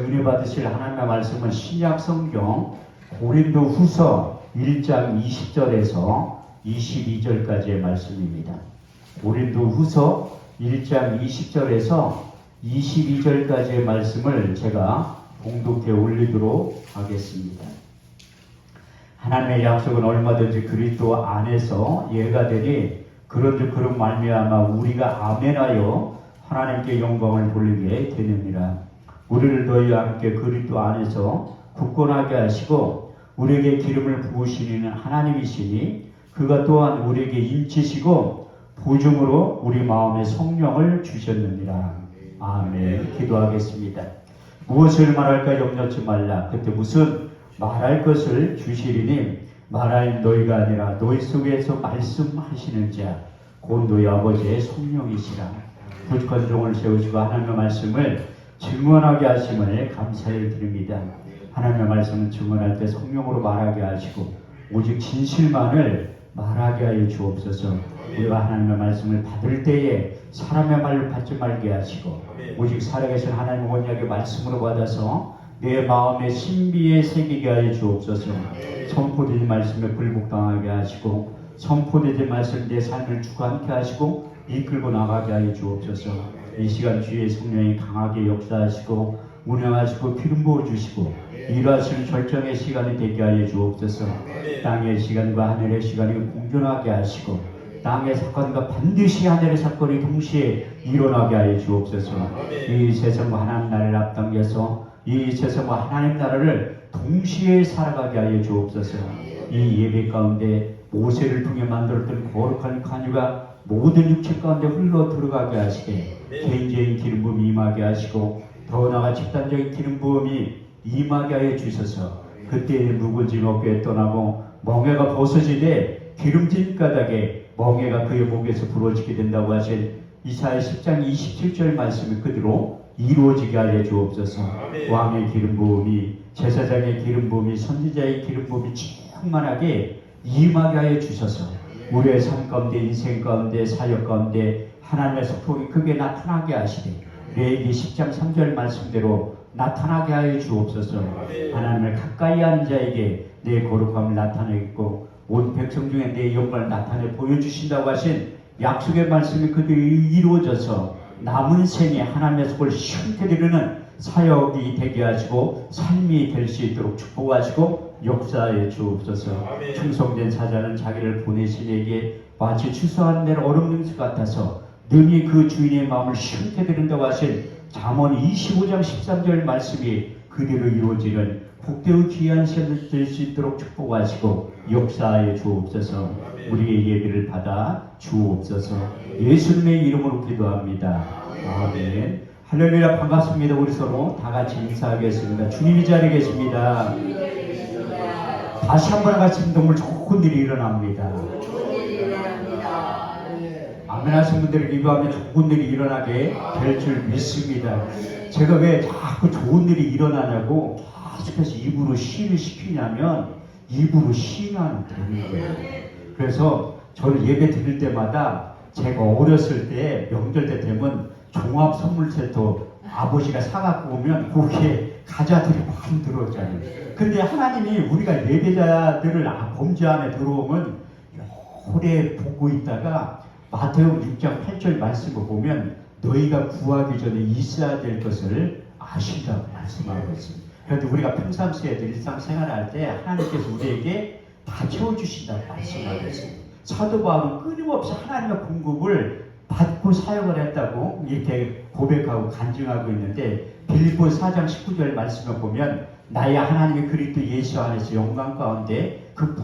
은혜 받으실 하나님의 말씀은 신약 성경 고린도 후서 1장 20절에서 22절까지의 말씀입니다. 고린도 후서 1장 20절에서 22절까지의 말씀을 제가 봉독해 올리도록 하겠습니다. 하나님의 약속은 얼마든지 그리스도 안에서 예가 되니 그런즉 그런 말미암아 우리가 아멘하여 하나님께 영광을 돌리게 되느니라. 우리를 너희와 함께 그리스도 안에서 굳건하게 하시고 우리에게 기름을 부으시는 하나님이시니 그가 또한 우리에게 인치시고 보증으로 우리 마음에 성령을 주셨느니라. 아멘. 기도하겠습니다. 무엇을 말할까 염려치 말라. 그때 무슨 말할 것을 주시리니 말할 너희가 아니라 너희 속에서 말씀하시는 자 곧 너희 아버지의 성령이시라. 부족한 종을 세우시고 하나님의 말씀을 증언하게 하심을 감사를 드립니다. 하나님의 말씀은 증언할 때 성령으로 말하게 하시고 오직 진실만을 말하게 하여 주옵소서. 우리가 하나님의 말씀을 받을 때에 사람의 말로 받지 말게 하시고 오직 살아계신 하나님의 언약의 말씀으로 받아서 내 마음의 신비에 새기게 하여 주옵소서. 선포되지 말씀에 굴복당하게 하시고 선포되지 말씀 내 삶을 주관케 하시고 이끌고 나가게 하여 주옵소서. 이 시간 주의 성령이 강하게 역사하시고 운행하시고 기름 부어주시고 일하시는 절정의 시간이 되게 하여 주옵소서. 땅의 시간과 하늘의 시간이 공존하게 하시고 땅의 사건과 반드시 하늘의 사건이 동시에 일어나게 하여 주옵소서. 이 세상과 하나님 나라를 앞당겨서 이 세상과 하나님 나라를 동시에 살아가게 하여 주옵소서. 이 예배 가운데 모세를 통해 만들었던 거룩한 관유가 모든 육체 가운데 흘러 들어가게 하시게 개인적인 기름 부음이 임하게 하시고 더 나아가 집단적인 기름 부음이 임하게 하여 주셔서 그때의 묵은지 어깨에 떠나고 멍에가 벗어지되 기름진 가닥에 멍에가 그의 목에서 부러지게 된다고 하신 이사야 10장 27절 말씀이 그대로 이루어지게 하여 주옵소서. 왕의 기름 부음이 제사장의 기름 부음이 선지자의 기름 부음이 충만하게 임하게 하여 주셔서 우리의 삶 가운데 인생 가운데 사역 가운데 하나님의 소폭이 크게 나타나게 하시되 레위기 10장 3절 말씀대로 나타나게 하여 주옵소서. 하나님을 가까이 하는 자에게 내 거룩함을 나타내고 온 백성 중에 내 영광을 나타내 보여주신다고 하신 약속의 말씀이 그대로 이루어져서 남은 생에 하나님의 속을 시원케 이루는 사역이 되게 하시고 삶이 될 수 있도록 축복하시고 역사해 주옵소서. 충성된 사자는 자기를 보내신 이에게 마치 추수한 대로 얼음 능수 같아서 능히 그 주인의 마음을 시원케 드린다고 하신 잠언 25장 13절 말씀이 그대로 이루어지는 복되고 귀한 시간이 될 수 있도록 축복하시고 역사해 주옵소서. 우리의 예배를 받아 주옵소서. 예수님의 이름으로 기도합니다. 아멘. 할렐루야. 반갑습니다. 우리 서로 다 같이 인사하겠습니다. 주님이 자리에 계십니다. 다시 한번 같이 너무 좋은 일이 일어납니다. 아멘 하신 분들에게 이 밤에 좋은 일이 일어나게 될 줄 믿습니다. 제가 왜 자꾸 좋은 일이 일어나냐고 계속해서 입으로 시인을 시키냐면 입으로 시인하면 되는 거예요. 그래서 저는 예배 드릴 때마다 제가 어렸을 때 명절 때 되면 종합 선물 세트 아버지가 사갖고 오면 거기에 과자들이 많이 들어오잖아요. 근데 하나님이 우리가 예배자들을 범죄 안에 들어오면 오래 보고 있다가 마태복음 6장 8절 말씀을 보면 너희가 구하기 전에 있어야 될 것을 아신다고 말씀하고 있습니다. 그런데 우리가 평상시에 일상생활할 때 하나님께서 우리에게 다 채워주신다고 말씀하고 있습니다. 사도 바울은 끊임없이 하나님의 공급을 받고 사역을 했다고 이렇게 고백하고 간증하고 있는데 빌립보 4장 19절 말씀을 보면 나의 하나님의 그리스도 예수 안에서 영광 가운데 그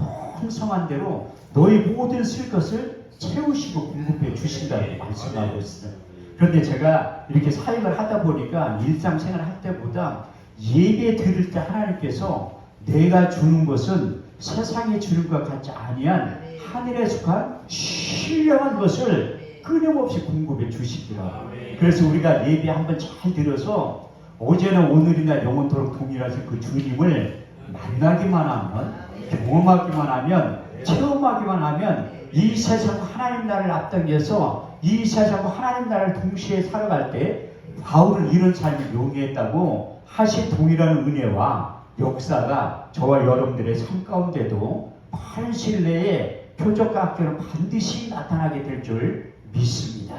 풍성한 대로 너희 모든 쓸 것을 채우시고 공급해 주신다고 말씀하고 있어요. 그런데 제가 이렇게 사역을 하다 보니까 일상생활 할 때보다 예배 드릴 때 하나님께서 내가 주는 것은 세상에 주는 것 같지 아니한 하늘에 속한 신령한 것을 끊임없이 공급해 주시더라. 그래서 우리가 예배 한번 잘 들어서 어제나 오늘이나 영원토록 동일하신 그 주님을 만나기만 하면 경험하기만 하면 체험하기만 하면 이 세상 하나님 나라를 앞당겨서 이 세상과 하나님 나라를 동시에 살아갈 때 바울은 이런 삶을 용이했다고 하신 동일한 은혜와 역사가 저와 여러분들의 삶 가운데도 빠른 시일 내에 표적과 학교는 반드시 나타나게 될 줄 믿습니다.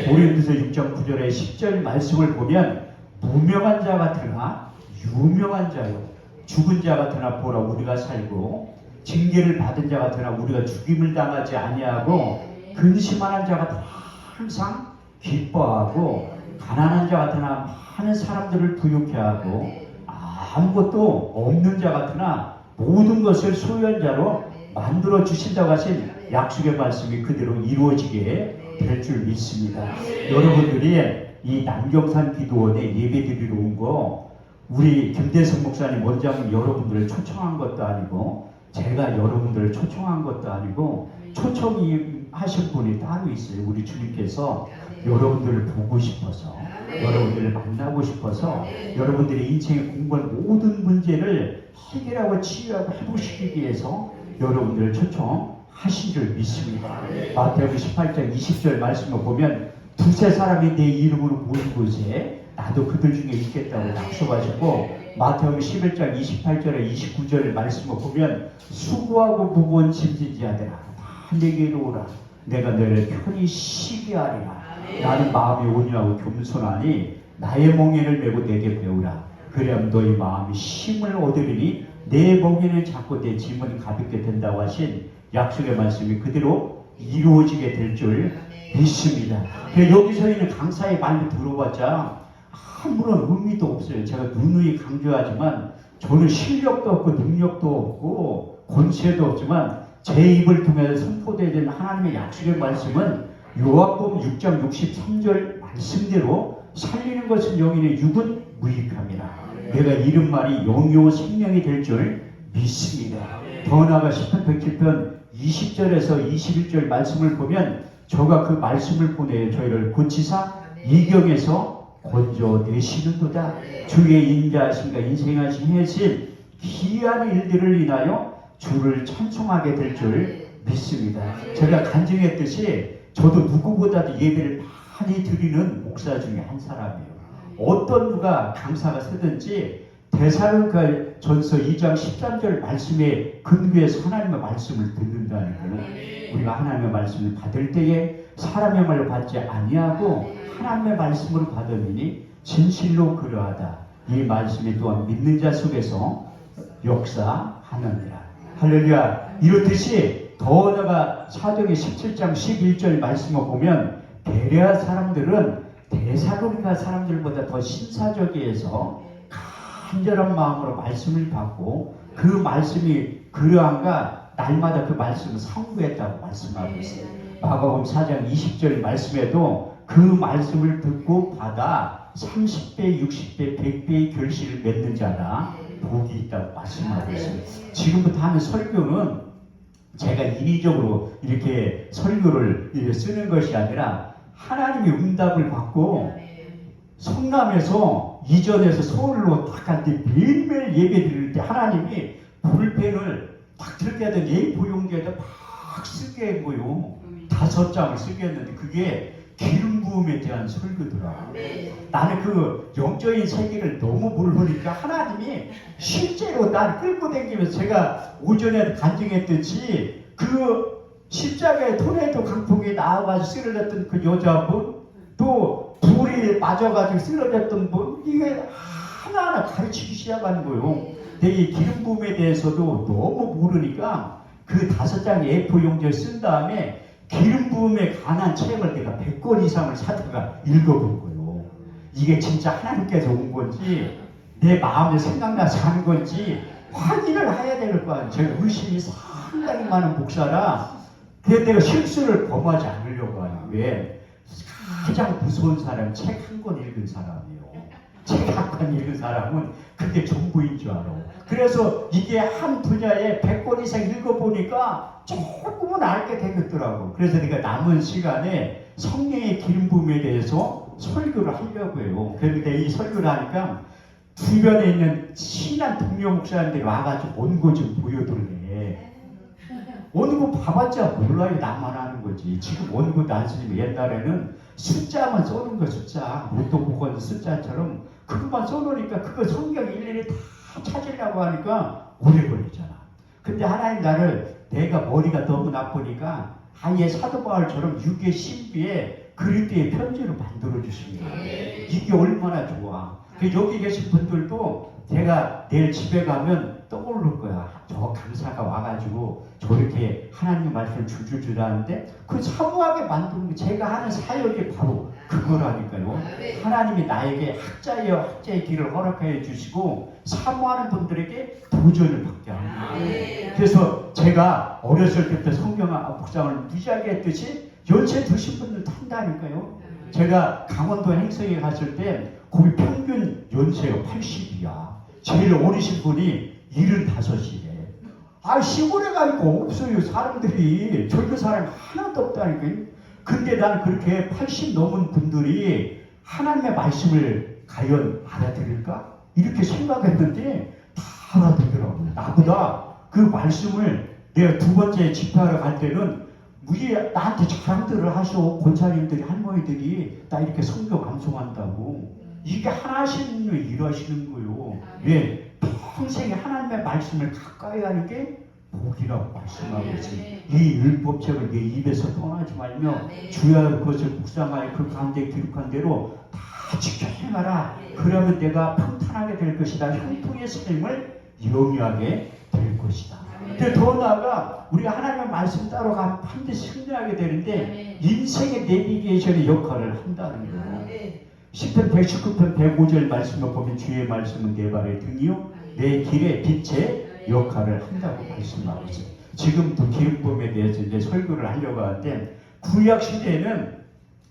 고린도서 6장 9절의 10절 말씀을 보면 무명한 자 같으나 유명한 자요, 죽은 자 같으나 보라 우리가 살고 징계를 받은 자 같으나 우리가 죽임을 당하지 아니하고 근심하는 자가 항상 기뻐하고 가난한 자 같으나 많은 사람들을 부유케 하고 아무것도 없는 자 같으나 모든 것을 소유한 자로 만들어 주신다고 하신 약속의 말씀이 그대로 이루어지게 될 줄 믿습니다. 여러분들이 이 남경산 기도원에 예배드리러 온 거 우리 김대성 목사님 원장님 여러분들을 초청한 것도 아니고 제가 여러분들을 초청한 것도 아니고 초청이 하신 분이 따로 있어요. 우리 주님께서 여러분들을 보고 싶어서 여러분들을 만나고 싶어서 여러분들의 인생에 공부한 모든 문제를 해결하고 치유하고 해보시기 위해서 여러분들을 초청하신 줄 믿습니다. 마태복음 18장 20절 말씀을 보면 두세 사람이 내 이름으로 모인 곳에 나도 그들 중에 있겠다고 약속하셨고 마태복음 11장 28절에 29절 말씀을 보면 수고하고 무거운 짐진 자들아 다 내게로 오라 내가 너를 편히 쉬게 하리라 나는 마음이 온유하고 겸손하니 나의 멍에를 메고 내게 배우라 그래야 너희 마음이 힘을 얻으리니 내 멍에는 작고 내 짐은 가볍게 된다고 하신 약속의 말씀이 그대로 이루어지게 될 줄 믿습니다. 여기서 있는 강사의 말로 들어봤자 아무런 의미도 없어요. 제가 누누이 강조하지만 저는 실력도 없고 능력도 없고 권세도 없지만 제 입을 통해서 선포되는 하나님의 약속의 말씀은 요한복음 6장 63절 말씀대로 살리는 것은 영이니 육은 무익함이라. 내가 이른 말이 영요 생명이 될 줄 믿습니다. 더 나아가 시편 107편 20절에서 21절 말씀을 보면 저가 그 말씀을 보내 저희를 고치사 이경에서 건져내시는도다. 주의 인자하심과 인생하심 해신 기이한 일들을 인하여 주를 찬송하게 될 줄 믿습니다. 제가 간증했듯이 저도 누구보다도 예배를 많이 드리는 목사 중에 한 사람이에요. 어떤 누가 강사가 쓰든지 데살로니가 전서 2장 13절 말씀에 근거해서 하나님의 말씀을 듣는다는 거예요. 우리가 하나님의 말씀을 받을 때에 사람의 말로 받지 아니하고 하나님의 말씀으로 받으니 진실로 그러하다. 이 말씀이 또한 믿는 자 속에서 역사하느니라. 할렐루야. 이렇듯이 더 나아가 사도행전 17장 11절 말씀을 보면 베레아 사람들은 데살로니가 사람들보다 더 신사적이어서 간절한 마음으로 말씀을 받고 그 말씀이 그러한가 날마다 그 말씀을 상고했다고 말씀하고 있어요. 마가복음 4장 20절 말씀에도 그 말씀을 듣고 받아 30배, 60배, 100배의 결실을 맺는 자가 복이 있다고 말씀하고 있어요. 지금부터 하는 설교는 제가 인위적으로 이렇게 설교를 이렇게 쓰는 것이 아니라 하나님의 응답을 받고 성남에서 이전에서 서울로 딱 갈 때 매일매일 예배 드릴 때 하나님이 볼펜을 딱 들게 하던 A4 용지에다 막 쓰게 한 거요. 5장을 쓰게 했는데 그게 기름 부음에 대한 설교더라. 나는 그 영적인 세계를 너무 모르니까 하나님이 실제로 날 끌고 다니면서 제가 오전에 간증했듯이 그 십자가에 토네이도 강풍이 나와가지고 쓰러졌던 그 여자분 또 불이 맞아가지고 쓰러졌던 분 이게 하나하나 가르치기 시작하는 거예요. 근데 이 기름 부음에 대해서도 너무 모르니까 그 5장의 A4 용지를 쓴 다음에 기름 부음에 관한 책을 내가 100권 이상을 사다가 읽어본 거예요. 이게 진짜 하나님께서 온 건지 내 마음에 생각나서 하는 건지 확인을 해야 될 거 아니에요. 제가 의심이 상당히 많은 목사라 그래서 내가 실수를 범하지 않으려고 하는 왜 가장 무서운 사람은 책 한 권 읽은 사람이에요. 책 한 권 읽은 사람은 그게 전부인 줄 알아. 그래서 이게 한 분야에 100권 이상 읽어보니까 조금은 알게 되겠더라고. 그래서 내가 남은 시간에 성령의 기름 부음에 대해서 설교를 하려고 해요. 그런데 이 설교를 하니까 주변에 있는 친한 동료 목사님들이 와가지고 원고 좀 보여달래. 원고 봐봤자 몰라요. 나만 하는 거지. 지금 원고도 안 쓰지만 옛날에는 숫자만 써는 거 숫자. 로또 복권 숫자처럼 그것만 써놓으니까 그거 성경 일일이 다 찾으려고 하니까 오래 걸리잖아. 근데 하나님 나를 내가 머리가 너무 나쁘니까 아예 사도 바울처럼 육의 신비에 그리스도의 편지로 만들어 주신 거예요. 이게 얼마나 좋아. 여기 계신 분들도 제가 내일 집에 가면 떠오를 거야. 저 강사가 와가지고 저렇게 하나님 말씀을 줄줄줄 하는데 그 사모하게 만드는 게 제가 하는 사역이 바로 그거라니까요. 하나님이 나에게 학자의 길을 허락해 주시고 사모하는 분들에게 도전을 받게 합니다. 그래서 제가 어렸을 때부터 성경 묵상을 무지하게 했듯이 연세 드신 분들 탄다니까요. 제가 강원도 행성에 갔을 때 거기 평균 연세가 80이야. 제일 어리신 분이 75이래. 시골에 가니까 없어요. 사람들이. 젊은 사람이 하나도 없다니까요. 근데 난 그렇게 80 넘은 분들이 하나님의 말씀을 과연 알아들을까? 이렇게 생각했는데 다 알아듣더라고요. 나보다 그 말씀을 내가 두 번째 집회하러 갈 때는 나한테 자랑들을 하셔. 권사님들이 할머니들이 나 이렇게 성경 암송한다고. 이게 하나님을 일하시는 거예요. 왜? 평생에 하나님의 말씀을 가까이 하는 게 복이라고 말씀하고 있습니다. 이 율법책을 내 입에서 떠나지 말며 주야 그것을 묵상하여 그 가운데 기록한 대로 다 지켜 행하라. 그러면 내가 평탄하게 될 것이다. 형통의 삶을 영위하게 될 것이다. 근데 더 나아가 우리가 하나님의 말씀 따라가면 반드시 승리하게 되는데 인생의 내비게이션의 역할을 한다는 거예요. 10편 119편 105절 말씀을 보면 주의 말씀은 내 발의 등이요 내 길의 빛의 역할을 한다고 말씀하고 있어요. 지금도 기름붐에 대해서 이제 설교를 하려고 하는데 구약 시대에는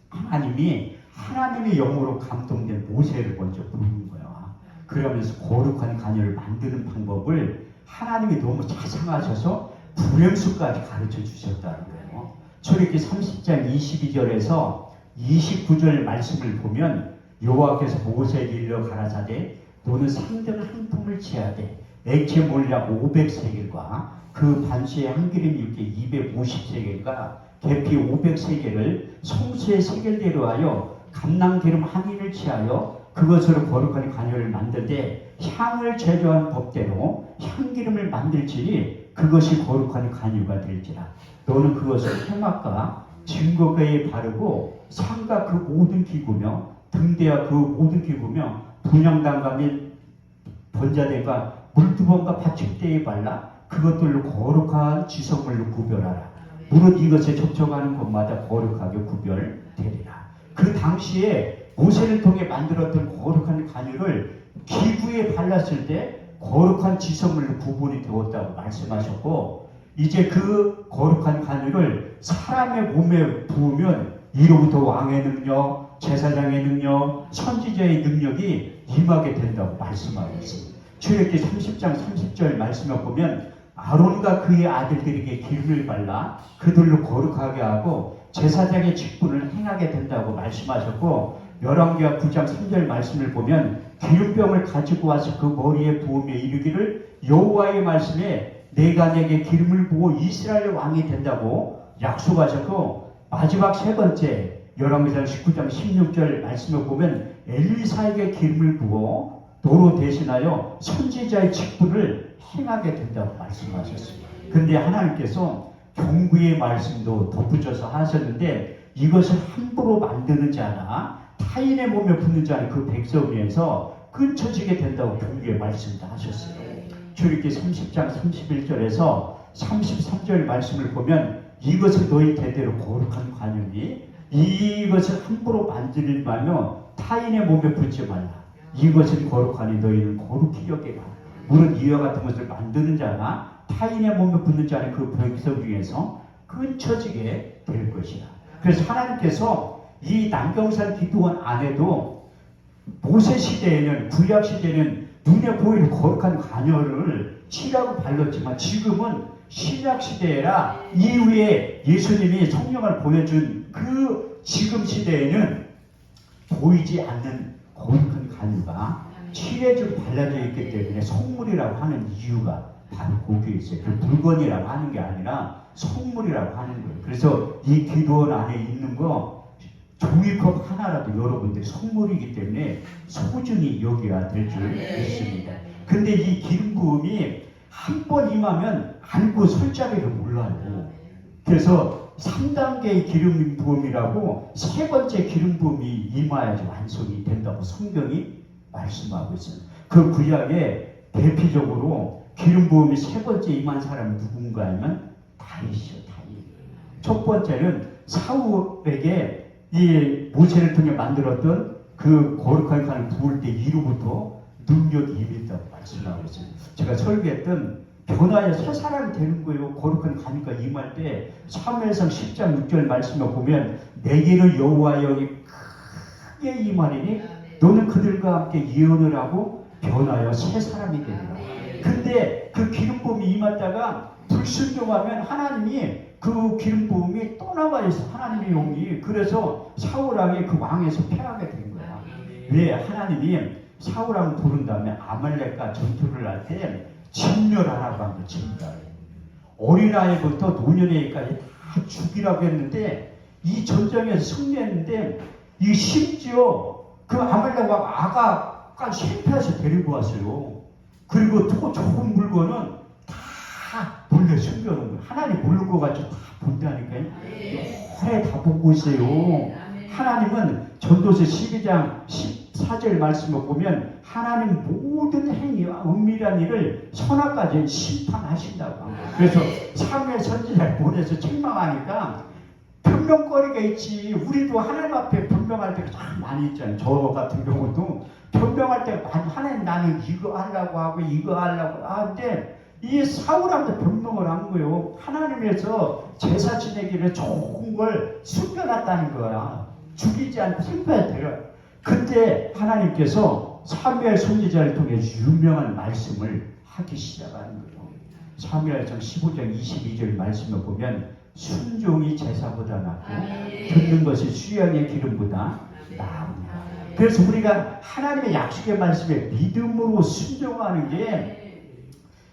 하나님이 하나님의 영으로 감동된 모세를 먼저 부르는 거야. 그러면서 거룩한 가녀를 만드는 방법을 하나님이 너무 자상하셔서 불ем수까지 가르쳐 주셨다는 거예요. 출애굽기 30장 22절에서 29절 말씀을 보면 여호와께서 모세에게 일러 가라사대 너는 상등 한 품을 취하되 액체 몰약 500세겔과 그 반수의 한 기름 육개 250세겔과 계피 500세겔을 송수의 세겔대로 하여 감낭기름 한 인을 취하여 그것으로 거룩한 가녀를 만들되 향을 제조한 법대로 향기름을 만들지니 그것이 거룩한 가녀가 될지라. 너는 그것을 회막과 증거가에 바르고 상과 그 모든 기구며 등대와 그 모든 기구며 분향단과 및 번자대가 물두번과 받침대에 발라 그것들로 거룩한 지성물로 구별하라. 무릇 이것에 접촉하는 곳마다 거룩하게 구별되리라. 그 당시에 모세를 통해 만들었던 거룩한 가녀를 기구에 발랐을 때 거룩한 지성물로 구분이 되었다고 말씀하셨고 이제 그 거룩한 가녀를 사람의 몸에 부으면 이로부터 왕의 능력, 제사장의 능력, 선지자의 능력이 임하게 된다고 말씀하고 있습니다. 출애굽기 30장 30절 말씀을 보면 아론과 그의 아들들에게 기름을 발라 그들로 거룩하게 하고 제사장의 직분을 행하게 된다고 말씀하셨고 열왕기하 9장 3절 말씀을 보면 기름병을 가지고 와서 그 머리에 부으며 이르기를 여호와의 말씀에 내가 내게 기름을 부어 이스라엘 왕이 된다고 약속하셨고 마지막 세 번째 열왕기상 19장 16절 말씀을 보면 엘리사에게 기름을 부어 도로 대신하여 선지자의 직분을 행하게 된다고 말씀하셨습니다. 그런데 하나님께서 경구의 말씀도 덧붙여서 하셨는데 이것을 함부로 만드는 자나 타인의 몸에 붙는 자는 그 백성 위에서 끊쳐지게 된다고 경구의 말씀도 하셨어요. 출애굽기 30장 31절에서 33절 말씀을 보면 이것을 너희 대대로 거룩한 관용이 이것을 함부로 만들지 말며 타인의 몸에 붙지 말라. 이것은 거룩하니 너희는 거룩히 여겨라. 무릇 이와 같은 것을 만드는 자나 타인의 몸에 붙는 자는 그 백성 중에서 끊쳐지게 될 것이다. 그래서 하나님께서 이 남경산 기도원 안에도 모세 시대에는 구약 시대에는 눈에 보이는 거룩한 가녀를 칠하고 발랐지만 지금은 신약 시대라 이후에 예수님이 성령을 보내준 그 지금 시대에는 보이지 않는 거룩한 가녀가 칠해져 발라져 있기 때문에 성물이라고 하는 이유가 바로 거기에 있어요. 그 물건이라고 하는 게 아니라 성물이라고 하는 거예요. 그래서 이 기도원 안에 있는 거 종이컵 하나라도 여러분들 선물이기 때문에 소중히 여겨야 될 줄 믿습니다. 근데 이 기름 부음이 한 번 임하면 알고 설 자리를 몰라요. 그래서 3단계의 기름 부음이라고 세 번째 기름 부음이 임하야지 완성이 된다고 성경이 말씀하고 있어요. 그 구약에 대표적으로 기름 부음이 세 번째 임한 사람은 누군가 하면 다윗이요. 다윗. 첫 번째는 사울에게 이 모세를 통해 만들었던 그 거룩한 간을 부을 때 이로부터 능력이 임했다고 말씀하고 있어요. 제가 설교했던 변화의 새 사람이 되는 거예요. 거룩한 간이가 임할 때 사무엘상 10장 6절 말씀을 보면 내게는 여호와의 영이 크게 임하리니 너는 그들과 함께 예언을 하고 변하여 새 사람이 되리라. 근데 그 기름 부음이 임했다가 불순종하면 하나님이 그 기름 부음이 떠나가 있어. 하나님의 영이. 그래서 사울왕이 그 왕에서 패하게 된 거야. 왜? 하나님이 사울왕 부른 다음에 아말렉과 전투를 할 때 진멸하라고 한 거. 진멸. 어린아이부터 노년에까지 다 죽이라고 했는데 이 전쟁에서 승리했는데 이 심지어 그 아말렉 왕 아가까지 실패해서 데리고 왔어요. 그리고 또 좋은 물건은 다 몰래 숨겨놓은 거예요. 하나님 모르는 거 가지고 다 본다니까요. 오래 다 보고 있어요. 하나님은 전도서 12장 14절 말씀을 보면 하나님 모든 행위와 은밀한 일을 선악까지 심판하신다고 합니다. 그래서 사무엘 선지자를 보내서 책망하니까 변명거리가 있지. 우리도 하나님 앞에 변명할 때가 참 많이 있잖아요. 저 같은 경우도 변명할 때가 많이, 하나님 나는 이거 하려고 하고 이거 하려고 하는데 이 사울한테 변명을 한 거예요. 하나님에서 제사 지내기를 좋은 걸 숨겨놨다는 거야. 죽이지 않고 심판해요. 그때 하나님께서 사무엘 선지자를 통해 유명한 말씀을 하기 시작하는 거예요. 사무엘상 15장 22절 말씀을 보면 순종이 제사보다 낫고 듣는 것이 수양의 기름보다 나으냐. 그래서 우리가 하나님의 약속의 말씀에 믿음으로 순종하는 게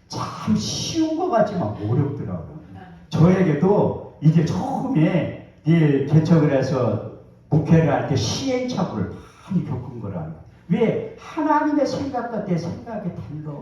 참 쉬운 것 같지만 어렵더라고요. 저에게도 이제 처음에 개척을 해서 목회를 할 때 시행착오를 많이 겪은 거라. 왜? 하나님의 생각과 내 생각이 달라.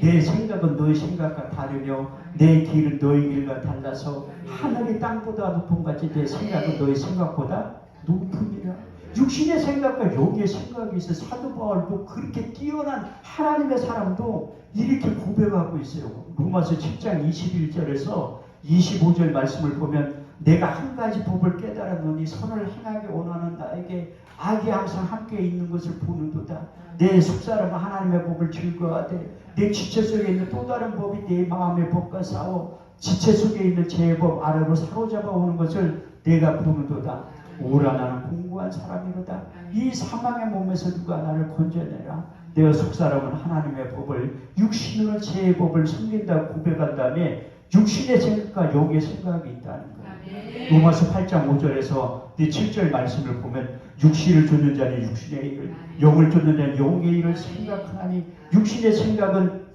내 생각은 너의 생각과 다르며 내 길은 너의 길과 달라서 하늘이 땅보다 높은 같이 내 생각은 너의 생각보다 높으니라. 육신의 생각과 영의 생각이 있어. 사도 바울도 그렇게 뛰어난 하나님의 사람도 이렇게 고백하고 있어요. 로마서 7장 21절에서 25절 말씀을 보면 내가 한 가지 법을 깨달았노니 선을 행하기 원하는 나에게 악이 항상 함께 있는 것을 보는도다. 내 속사람은 하나님의 법을 즐거워하되 내 지체 속에 있는 또 다른 법이 내 마음의 법과 싸워 지체 속에 있는 제 법 아래로 사로잡아 오는 것을 내가 보는도다. 오라 나는 공고한 사람이로다. 이 사망의 몸에서 누가 나를 건져내라. 내가 속사람은 하나님의 법을 육신으로 제 법을 섬긴다고 고백한 다음에 육신의 생각과 영의 생각이 있다는 거예요. 로마서 8장 5절에서 7절 말씀을 보면 육신을 쫓는 자는 육신의 일을 영을 쫓는 자는 영의 일을 생각하나니 육신의 생각은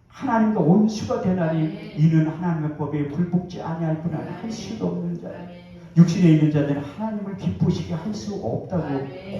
하나님과 원수가 되나니 이는 하나님의 법에 불복지 아니할 뿐 아니라 할 수도 없는 자라. 육신에 있는 자들은 하나님을 기쁘시게 할 수 없다고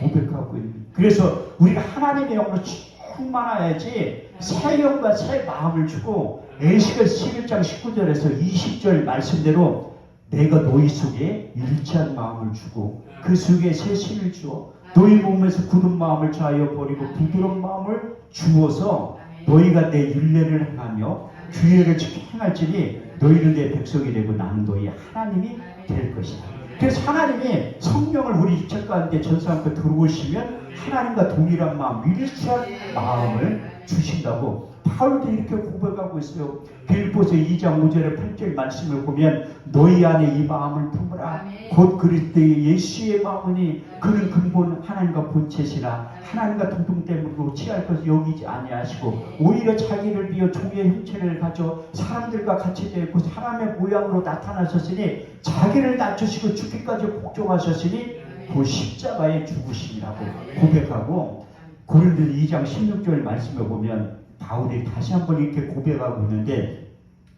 고백하고 있는. 그래서 우리가 하나님의 영으로 충만해야지 새 영과 새 마음을 주고 에스겔 11장 19절에서 20절 말씀대로 내가 너희 속에 일치한 마음을 주고 그 속에 새 신을 주어 너희 몸에서 굳은 마음을 좌하여 버리고 부드러운 마음을 주어서 너희가 내 율례를 행하며 규례를 지켜 행할지니 너희는 내 백성이 되고 나는 너희 하나님이 될 것이다. 그래서 하나님이 성령을 우리 육체 가운데 전사함께 들어오시면 하나님과 동일한 마음, 일치한 마음을 주신다고 바울도 이렇게 고백하고 있어요. 빌립보서 2장 5절에 8절 말씀을 보면 너희 안에 이 마음을 품으라. 곧 그리스도의 예수의 마음이니 그는 근본 하나님과 본체시라. 하나님과 동등됨으로 취할 것을 여기지 아니하시고 오히려 자기를 비어 종의 형체를 가져 사람들과 같이 되고 사람의 모양으로 나타나셨으니 자기를 낮추시고 죽기까지 복종하셨으니 그 십자가에 죽으심이라고 고백하고 고린도서 2장 16절 말씀을 보면 바울이 다시 한번 이렇게 고백하고 있는데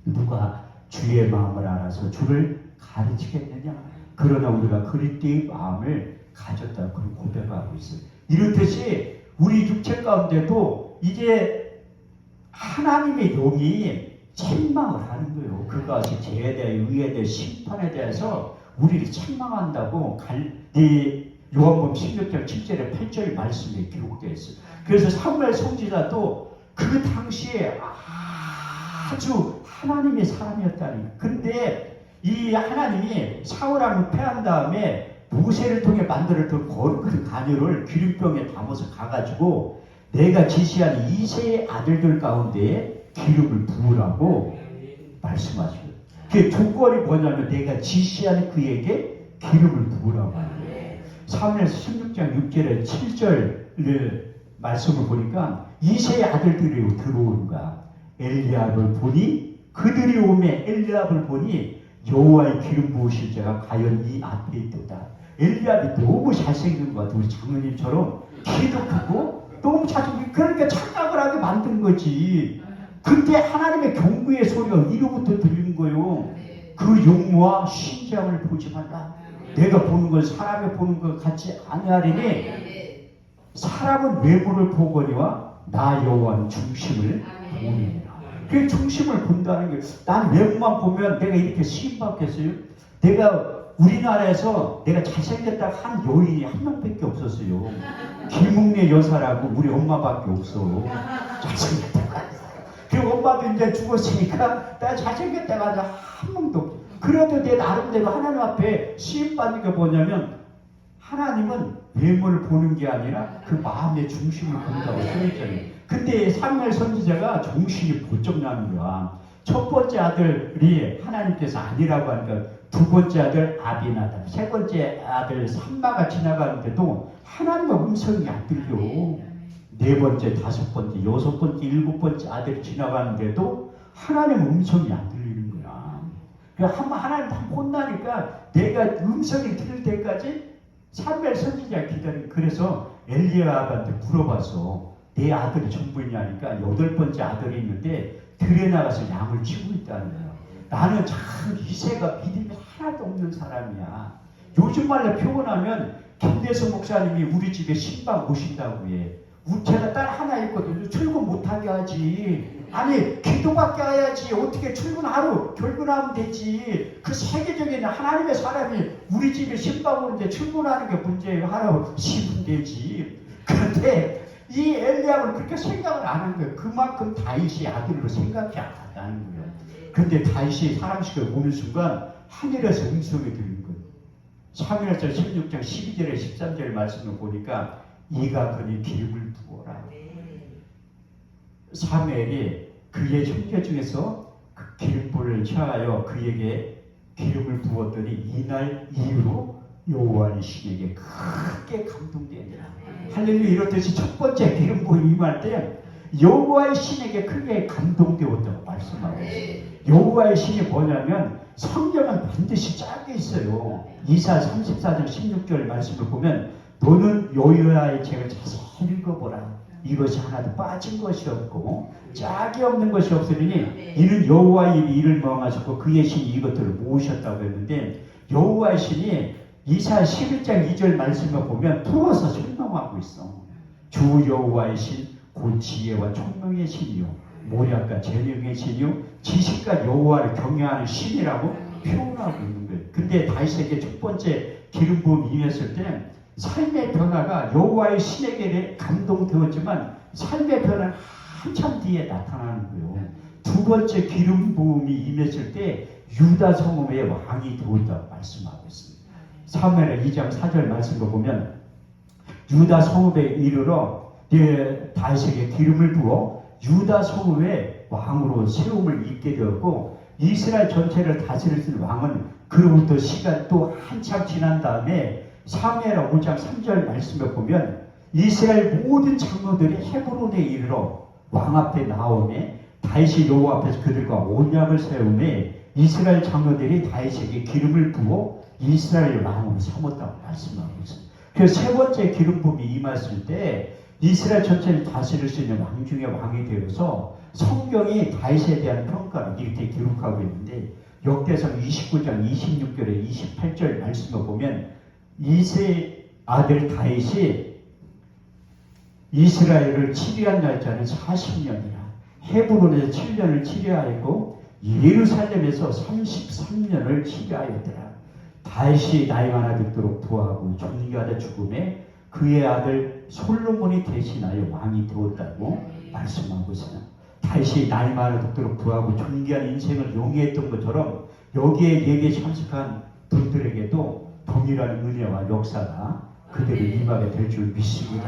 누가 주의 마음을 알아서 주를 가르치겠느냐. 그러나 우리가 그리스도의 마음을 가졌다. 그런 고백하고 있어요. 이렇듯이 우리 육체 가운데도 이제 하나님의 영이 책망을 하는 거예요. 그것이 죄에 대해 의에 대해 심판에 대해서 우리를 책망한다고 요한복음 16장 7절에 8절 말씀에 기록되어 있어요. 그래서 사무엘 선지자도 그 당시에 아주 하나님의 사람이었다는 거예요. 근데 이 하나님이 사울왕을 패한 다음에 모세를 통해 만들었던 거룩한 가녀를 기름병에 담아서 가가지고 내가 지시한 이세의 아들들 가운데 기름을 부으라고 말씀하시고, 그 조건이 뭐냐면 내가 지시한 그에게 기름을 부으라고 하는 거예요. 사무엘서 16장 6절에 7절 말씀을 보니까 이세의 아들들이 들어오는 거야. 엘리압을 보니 그들이 오매 엘리압을 보니 여호와의 기름 부으실 자가 과연 이 앞에 있도다. 엘리압이 너무 잘생긴 것 같아. 우리 장로님처럼 키도 크고 너무 잘생기고, 그러니까 착각을 하게 만든 거지. 그때 하나님의 경고의 소리가 이로부터 들리는 거예요. 그 용모와 신장을 보지 말라. 내가 보는 건 사람이 보는 것 같지 아니하리니 사람은 외모를 보거니와 나 여호와는 중심을 보느니라. 그 중심을 본다는 게, 난 외모만 보면 내가 이렇게 시임받겠어요? 내가 우리나라에서 내가 잘생겼다고 한 여인이 한 명밖에 없었어요. 김웅래 여사라고 우리 엄마밖에 없어. 잘생겼다고. 그 엄마도 이제 죽었으니까 나 잘생겼다고 하자 한 명도 없어. 그래도 내 나름대로 하나님 앞에 시임받는 게 뭐냐면, 하나님은 외모를 보는 게 아니라 그 마음의 중심을 본다고 써있잖아요. 근데 사무엘 선지자가 정신이 번쩍 나는 거야. 첫 번째 아들이 하나님께서 아니라고 하니까 두 번째 아들 아비나답, 세 번째 아들 삼마가 지나가는데도 하나님의 음성이 안 들려. 네 번째, 다섯 번째, 여섯 번째, 일곱 번째 아들이 지나가는데도 하나님의 음성이 안 들리는 거야. 하나님 다 혼나니까 내가 음성이 들릴 때까지 사무엘 선지자가 기다리고, 그래서 엘리압한테 물어봤어. 내 아들이 전부이냐니까 여덟 번째 아들이 있는데 들에 나가서 양을 치고 있다는 거야. 나는 참 이세가 믿음이 하나도 없는 사람이야. 요즘 말로 표현하면 김대성 목사님이 우리 집에 신방 오신다고 해. 제가 딸 하나 있거든요. 출근 못하게 하지. 아니 기도밖에 해야지. 어떻게 출근하루 결근하면 되지. 그 세계적인 하나님의 사람이 우리 집에 신방 오는데 출근하는 게 문제예요. 하루 쉬면 되지. 그런데 이 엘리압은 그렇게 생각을 안 한 거예요. 그만큼 다윗이 아들로 생각이 안 한다는 거예요. 그런데 다윗이 사람식을 보는 순간 하늘에서 음성이 들리는 거예요. 사무엘서 16장 12절에 13절 말씀을 보니까 이가 그니 기름을 부어라. 사무엘이 그의 형제 중에서 그 기름불을 취하여 그에게 기름을 부었더니 이날 이후로 여호와의 신에게 크게 감동되니라. 할렐루야. 이렇듯이 첫 번째 기름 부음이 임할 때 여호와의 신에게 크게 감동되었다고 말씀하고 있어요. 여호와의 신이 뭐냐면 성경은 반드시 짝이 있어요. 이사 34장 16절 말씀을 보면 너는 여호와의 책을 자세히 읽어보라. 이것이 하나도 빠진 것이 없고 짝이 없는 것이 없으니 이는 여호와의 이를 명하셨고 그의 신이 이것들을 모으셨다고 했는데, 여호와의 신이 이사 11장 2절 말씀을 보면 풀어서 설명하고 있어. 주 여호와의 신 곧 지혜와 총명의 신이요 모략과 재능의 신이요 지식과 여호와를 경외하는 신이라고 표현하고 있는 거예요. 근데 다윗에게 첫 번째 기름 부음이 임했을 때 삶의 변화가 여호와의 신에게 감동되었지만 삶의 변화는 한참 뒤에 나타나는 거예요. 두 번째 기름 부음이 임했을 때 유다 성읍의 왕이 되었다고 말씀하고 있습니다. 사무엘 2장 4절 말씀을 보면 유다 성읍에 이르러 다윗에게 기름을 부어 유다 성읍의 왕으로 세움을 입게 되었고, 이스라엘 전체를 다스릴 수 있는 왕은 그로부터 시간 또 한참 지난 다음에 사무엘 5장 3절 말씀을 보면 이스라엘 모든 장로들이 헤브론에 이르러 왕 앞에 나오매 다윗이 여호와 앞에서 그들과 언약을 세우매 이스라엘 장로들이 다윗에게 기름을 부어 이스라엘 왕으로 삼았다고 말씀하고 있습니다. 그래서 세 번째 기름 부음이 임했을 때 이스라엘 전체를 다스릴 수 있는 왕 중에 왕이 되어서 성경이 다윗에 대한 평가를 이렇게 기록하고 있는데, 역대상 29장 26절에 28절 말씀을 보면 이세 아들 다윗이 이스라엘을 치리한 날짜는 40년이라 헤브론에서 7년을 치리하였고 예루살렘에서 33년을 치리하였더라. 다윗이 나이 많아 듣도록 부하고 존귀하다 죽음에 그의 아들 솔로몬이 대신하여 왕이 되었다고 말씀하고 있어요. 다윗이 나이 많아 듣도록 부하고 존귀한 인생을 용이했던 것처럼 여기에 예배에 참석한 분들에게도 동일한 은혜와 역사가 그대로 임하게 될 줄 믿습니다.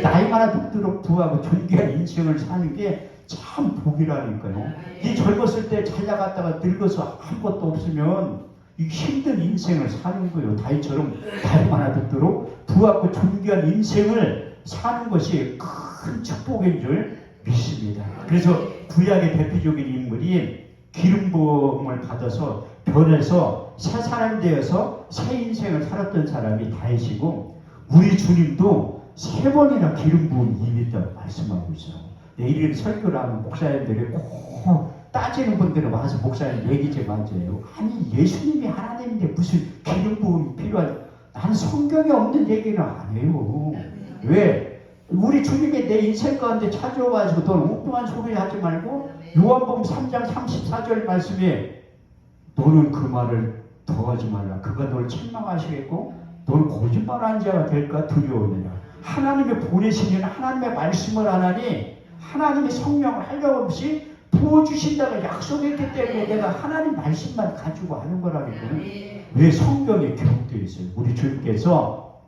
나이 많아 듣도록 부하고 존귀한 인생을 사는 게 참 복이라니까요. 이 젊었을 때 잘 나갔다가 늙어서 아무것도 없으면 이 힘든 인생을 사는 거예요. 다윗처럼 나이 많아 듣도록 부하고 존귀한 인생을 사는 것이 큰 축복인 줄 믿습니다. 그래서 구약의 대표적인 인물이 기름 부음을 받아서 변해서 새 사람 되어서 새 인생을 살았던 사람이 다윗이고 우리 주님도 3번이나 기름 부음 임했다고 말씀하고 있어요. 내일 설교를 하면 목사님들이 꼭 따지는 분들은 와서 목사님 얘기제 맞아요. 아니 예수님이 하나님인데 무슨 기름 부음이 필요하지? 나는 성경에 없는 얘기는 안 해요. 왜? 우리 주님이 내 인생 가운데 찾아와가지고 너는 엉뚱한 소리 하지 말고 요한복음 3장 34절 말씀에 너는 그 말을 더하지 말라. 그가 너를 책망하시겠고 너는 거짓말하는 자가 될까 두려워하느냐. 하나님의 보내시는 하나님의 말씀을 하나니 하나님의 성령을 하려고 없이 부어주신다고 약속했기 때문에 내가 하나님 말씀만 가지고 하는 거라니까요. 왜 성경에 기록되어 있어요. 우리 주님께서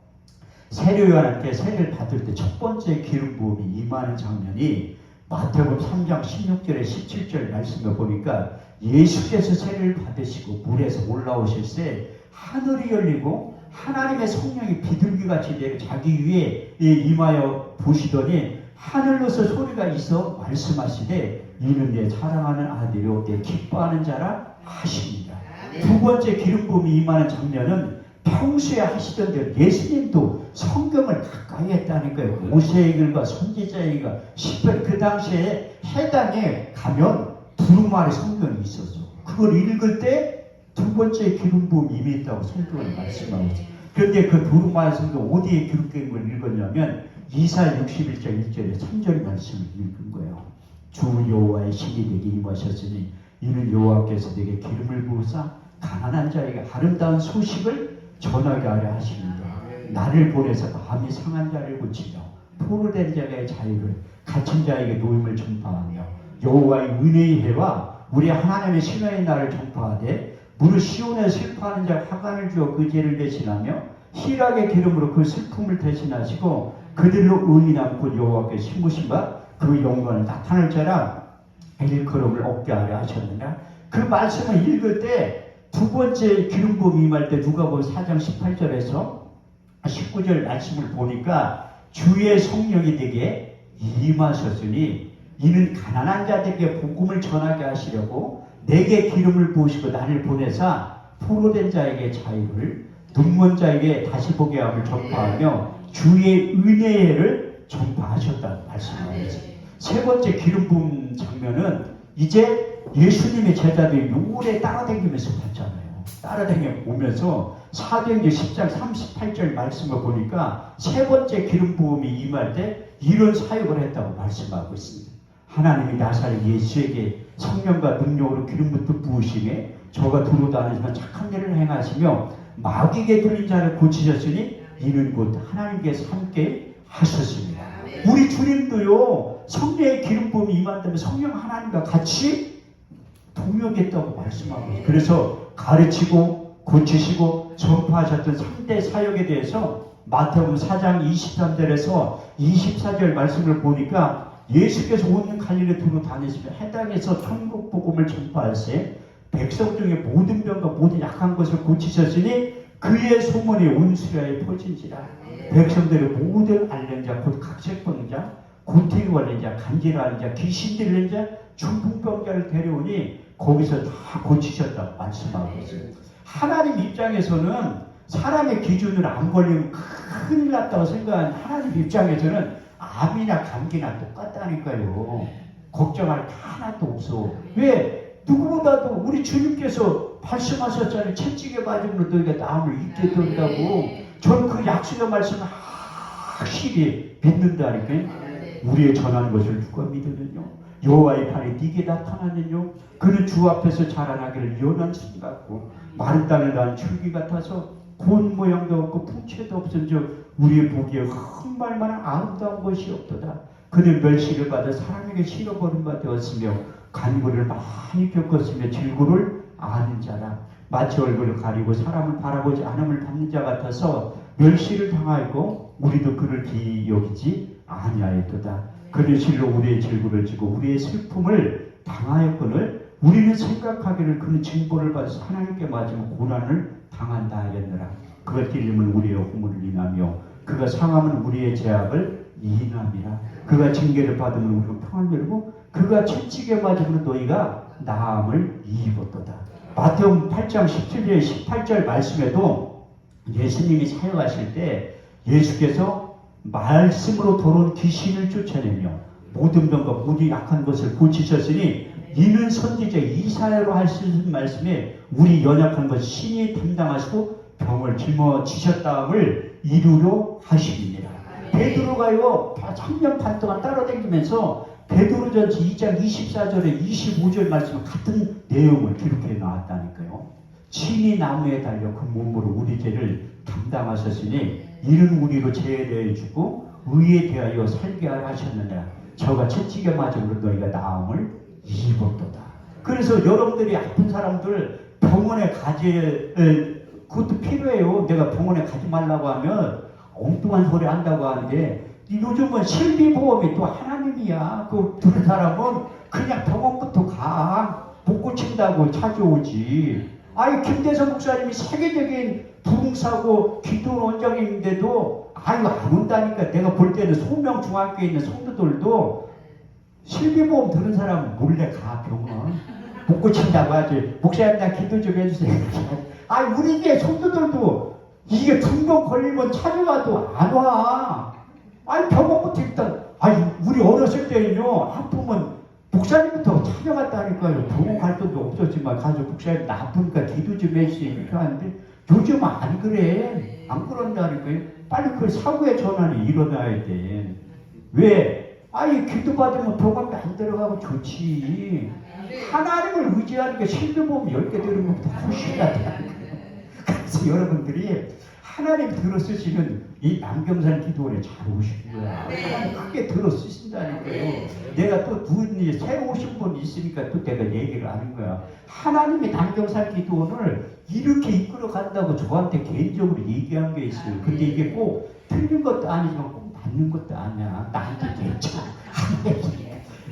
세례 요한한테 세례를 받을 때 첫 번째 기름 부음이 임하는 장면이 마태복음 3장 16절에 17절 말씀을 보니까 예수께서 세례를 받으시고 물에서 올라오실 때 하늘이 열리고 하나님의 성령이 비둘기같이 자기 위에 임하여 보시더니 하늘로서 소리가 있어 말씀하시되 이는 내 사랑하는 아들이요 내 기뻐하는 자라 하십니다. 두 번째 기름 부음이 임하는 장면은 평소에 하시던 대로 예수님도 성경을 가까이 했다니까요. 모세의 글과 선지자의 글, 시편 그 당시에 해당에 가면 두루마리 성경이 있었어. 그걸 읽을 때 두 번째 기름 부음이 임했다고 성경을 말씀하고 있어요. 그런데 그 두루마리 성경 어디에 기록된 걸 읽었냐면 이사야 61장 1절에 3절 말씀을 읽은 거예요. 주 여호와의 신이 내게 임하셨으니 이는 여호와께서 내게 기름을 부으사 가난한 자에게 아름다운 소식을 전하게 하려 하십니다. 나를 보내서 마음이 상한 자를 고치며 포로된 자의 자유를 갇힌 자에게 노임을 전파하며 여호와의 은혜의 해와 우리 하나님의 신뢰의 날을 전파하되 무릇 시온에 슬퍼하는 자 화관을 주어 그 죄를 대신하며 희락의 기름으로 그 슬픔을 대신하시고 그들로 의인 남고 여호와께 심으신 바 그 영광을 나타낼 자라 일컬음을 얻게 하려 하셨느냐. 그 말씀을 읽을 때 두 번째 기름 부음이 임할 때 누가복음 4장 18절에서 19절 말씀을 보니까 주의 성령이 내게 임하셨으니 이는 가난한 자들에게 복음을 전하게 하시려고 내게 기름을 부으시고 나를 보내사 포로된 자에게 자유를 눈먼 자에게 다시 보게 함을 전파하며 주의 은혜를 전파하셨다는 말씀을 하셨습니다. 세 번째 기름 부음 장면은 이제 예수님의 제자들이 오래 따라다니면서 봤잖아요. 따라다니며 보면서 사도행전 10장 38절 말씀을 보니까 세 번째 기름 부음이 임할 때 이런 사역을 했다고 말씀하고 있습니다. 하나님이 나사렛 예수에게 성령과 능력으로 기름부터 부으시매 저가 두루 다니시면 착한 일을 행하시며 마귀에게 들린 자를 고치셨으니 이는 곧 하나님께서 함께 하셨습니다. 우리 주님도요 성령의 기름 부음이 임한다면 성령 하나님과 같이 동역했다고 말씀하고 있어요. 그래서 가르치고 고치시고 전파하셨던 3대 사역에 대해서 마태복음 4장 23절에서 24절 말씀을 보니까 예수께서 온 갈릴리 두루 다니시며 해당에서 천국 복음을 전파하세 백성 중에 모든 병과 모든 약한 것을 고치셨으니 그의 소문이 온 수라에 퍼진지라. 백성들의 모든 앓는 자 곧 각색병 자 고통이 걸린 자 간질하는 자 귀신 들린 자 중풍병자를 데려오니 거기서 다 고치셨다고 말씀하고 있어요. 하나님 입장에서는 사람의 기준으로 안 걸리면 큰일 났다고 생각하는 하나님 입장에서는 암이나 감기나 똑같다니까요. 걱정할 게 하나도 없어. 왜? 누구보다도 우리 주님께서 말씀하셨잖아요. 채찍에 맞으면 너희가 나음을 잊게 된다고. 저는 그 약속의 말씀을 확실히 믿는다니까요. 우리의 전한 것을 누가 믿으느냐? 여호와의 팔에 네게 나타나느냐? 그는 주 앞에서 자라나기를 연한 순 같고 마른 땅을 난 줄기 같아서 고운 모양도 없고 풍채도 없은즉 우리의 보기에 흠말만한 아름다운 것이 없도다. 그는 멸시를 받아 사람에게 실어버린 바 되었으며 간구를 많이 겪었으며 질고를 아는 자라. 마치 얼굴을 가리고 사람을 바라보지 않음을 받는 자 같아서 멸시를 당하였고 우리도 그를 기여기지 아니하였도다. 그는 실로 우리의 질고를 지고 우리의 슬픔을 당하였거늘 우리는 생각하기를 그는 징벌을 받아서 하나님께 맞으면 고난을 당한다 하였느라. 그가 찔림은 우리의 허물을 인하며 그가 상함은 우리의 죄악을 인함이라. 그가 징계를 받으면 우리가 평을 누리고 그가 채찍에 맞으면 너희가 나음을 입었도다. 마태복음 8장 17절 18절 말씀에도 예수님이 사역하실 때 예수께서 말씀으로 돌아온 귀신을 쫓아내며 모든 병과 모든 약한 것을 고치셨으니 이는 선지자 이사야로 하시는 말씀에 우리 연약한 것 신이 담당하시고 병을 짊어지셨다함을 이루려 하십니다. 베드로가요 3년 반 동안 따라다니면서 베드로전서 2장 24절에 25절 말씀 같은 내용을 기록해 나왔다니까요. 신이 나무에 달려 그 몸으로 우리 죄를 담당하셨으니 이는 우리로 죄에 대해 주고 의에 대하여 살게 하려 하셨느니라. 저가 채찍에 맞음으로 너희가 나음을 입었도다. 그래서 여러분들이 아픈 사람들 병원에 가지 그것도 필요해요. 내가 병원에 가지 말라고 하면 엉뚱한 소리 한다고 하는데 요즘은 실비보험이 또 하나님이야. 그 들은 사람은 그냥 병원부터 가. 못 고친다고 찾아오지. 아이 김대성 목사님이 세계적인 부흥사고 기도 원장인데도 아이고 안 온다니까. 내가 볼 때는 소명중학교에 있는 성도들도 실비보험 들은 사람은 몰래 가 병원. 못 고친다고 하지. 목사님 나 기도 좀 해주세요. 아이 우리 게 성도들도 이게 중병 걸리면 찾아와도 안 와. 아니 병원부터 일단 우리 어렸을 때는요 아프면 목사님부터 찾아갔다니까요. 병원 갈 돈도 없었지만 가서 목사님 나 아프니까 기도 좀 해주세요 이렇게 하는데 요즘은 안 그래. 안 그런다니까요. 빨리 그 사고의 전환이 일어나야 돼. 왜? 기도 받으면 병원에 안 들어가고 좋지. 하나님을 의지하니까 실비보험 10개 들은 것보다 훨씬 낫다니까요. 그래서 여러분들이 하나님 들어 쓰시는 이 남경산 기도원에 잘 오신 거야. 하나님 크게 들어 쓰신다니까요. 내가 또 누군지 새로 오신 분 있으니까 또 내가 얘기를 하는 거야. 하나님이 남경산 기도원을 이렇게 이끌어 간다고 저한테 개인적으로 얘기한 게 있어요. 근데 이게 꼭 틀린 것도 아니지만 꼭 맞는 것도 아니야. 나한테 괜찮아.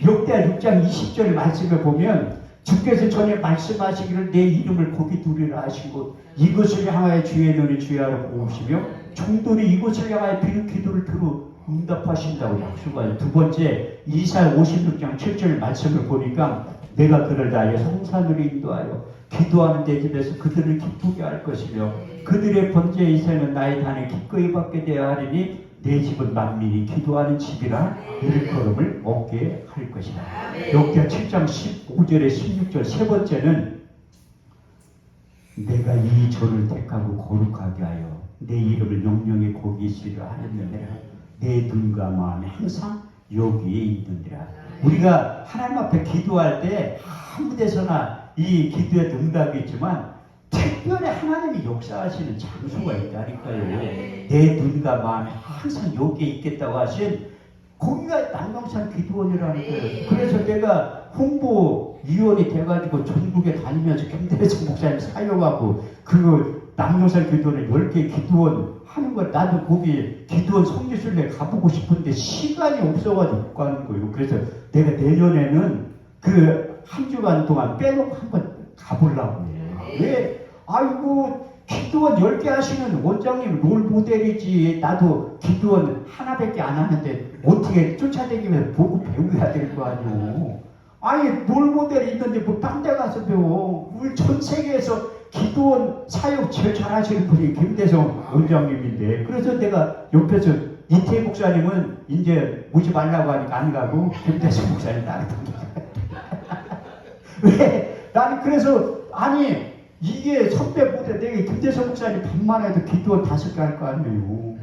역대하 6장 20절 말씀에 보면 주께서 전에 말씀하시기를 내 이름을 거기 두리라 하시고 이것을 향하여 주의 눈이 주야로 보시며 종들이 이곳을 향하여 비는 기도를 들어 응답하신다고 약속하여. 두 번째 이사야 56장 7절 말씀을 보니까 내가 그를 다하여 성산으로 인도하여 기도하는 내 집에서 그들을 기쁘게 할 것이며 그들의 번제의 이사는 나의 단에 기꺼이 받게 되어야 하리니 내 집은 만민이 기도하는 집이라 일컬음을 얻게 할 것이다. 역대하 7장 15절에 16절 세 번째는 내가 이 전을 택하고 거룩하게 하여 내 이름을 영영히 거기 있으려 하였느니라. 내 눈과 마음이 항상 여기에 있느니라. 우리가 하나님 앞에 기도할 때 아무 데서나 이 기도에 응답이 있지만 특별히 하나님이 역사하시는 장소가 있다니까요. 내 눈과 마음이 항상 여기에 있겠다고 하신 거기가 남경산 기도원이라는 거예요. 그래서 내가 홍보위원이 돼가지고 전국에 다니면서 김대성 목사님 사역하고 그 남경산 기도원에 10개 기도원 하는 걸 나도 거기 기도원 성지순례 가보고 싶은데 시간이 없어가지고 못 가는 거예요. 그래서 내가 내년에는 그 한 주간 동안 빼놓고 한번 가보려고 해요. 왜? 기도원 10개 하시는 원장님 롤 모델이지. 나도 기도원 하나밖에 안 하는데 어떻게 쫓아다니면서 보고 배우야 될 거 아니오. 롤 모델이 있는데 뭐 딴 데 가서 배워. 우리 전 세계에서 기도원 사역 제일 잘하시는 분이 김대성 원장님인데 그래서 내가 옆에서 이태 목사님은 이제 오지 말라고 하니까 안 가고 김대성 목사님 따르던데. 왜? 나는 그래서 아니 이게 선배보다 내가 김대성 목사님 밤만 해도 기도 5개 할 거 아니에요.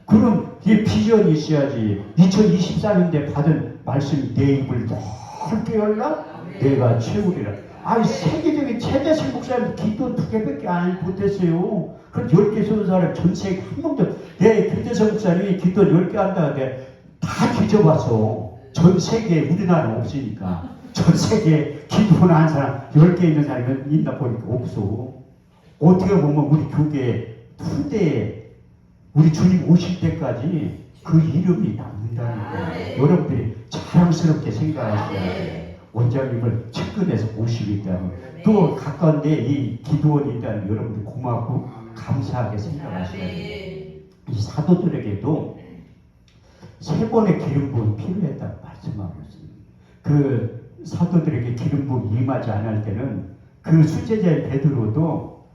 그럼 이게 비전이 있어야지. 2024년대 받은 말씀이 내 입을 넓게 열라 내가 채우리라. 아니 세계적인 최대식 목사님 기도 2개밖에 안 못했어요. 그럼 10개 쏘는 사람 전 세계 한 명도 내 김대성 목사님이 기도 10개 한다는데 다 뒤져봐서 전 세계에 우리나라는 없으니까 전 세계에 기도를 한 사람 10개 있는 사람이 있나 보니까 없어. 어떻게 보면 우리 교계 후대에 우리 주님 오실 때까지 그 이름이 남는다는 거예요. 여러분들이 자랑스럽게 생각하셔야 돼요. 원장님을 측근해서 모시기 때문에 또 가까운데 이 기도원이 있다는 여러분들 고맙고 감사하게 생각하셔야 돼요. 이 사도들에게도 3번의 기름 부음이 필요했다고 말씀하고 있습니다. 그 사도들에게 기름 부음 임하지 않을 때는 그 수제자의 베드로도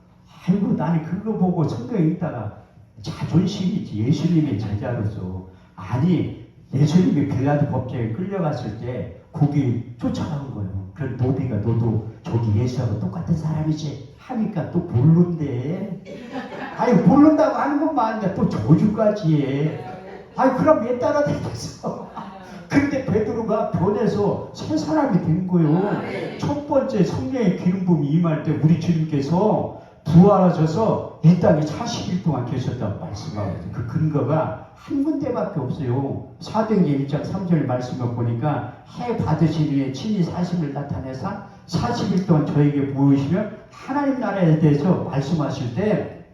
아이고 나는 그거 보고 성경에 있다가 자존심이지 예수님의 제자로서 아니 예수님이 빌라도 법정에 끌려갔을 때 거기 쫓아간 거예요. 그런 노비가 너도 저기 예수하고 똑같은 사람이지 하니까 또 모른대. 아니 모른다고 하는 것만 아니라 또 저주까지 해. 아니 그럼 왜 따라다녔어? 근데 베드로가 변해서 새 사람이 된 거예요. 첫 번째 성령의 기름 부음이 임할 때 우리 주님께서 부활하셔서 이 땅에 40일 동안 계셨다고 말씀하고 있어요. 그 근거가 한 군데밖에 없어요. 사도행전 1장 3절 말씀을 보니까 해 받으신 후에 친히 사심을 나타내서 40일 동안 저에게 보이시며 하나님 나라에 대해서 말씀하실 때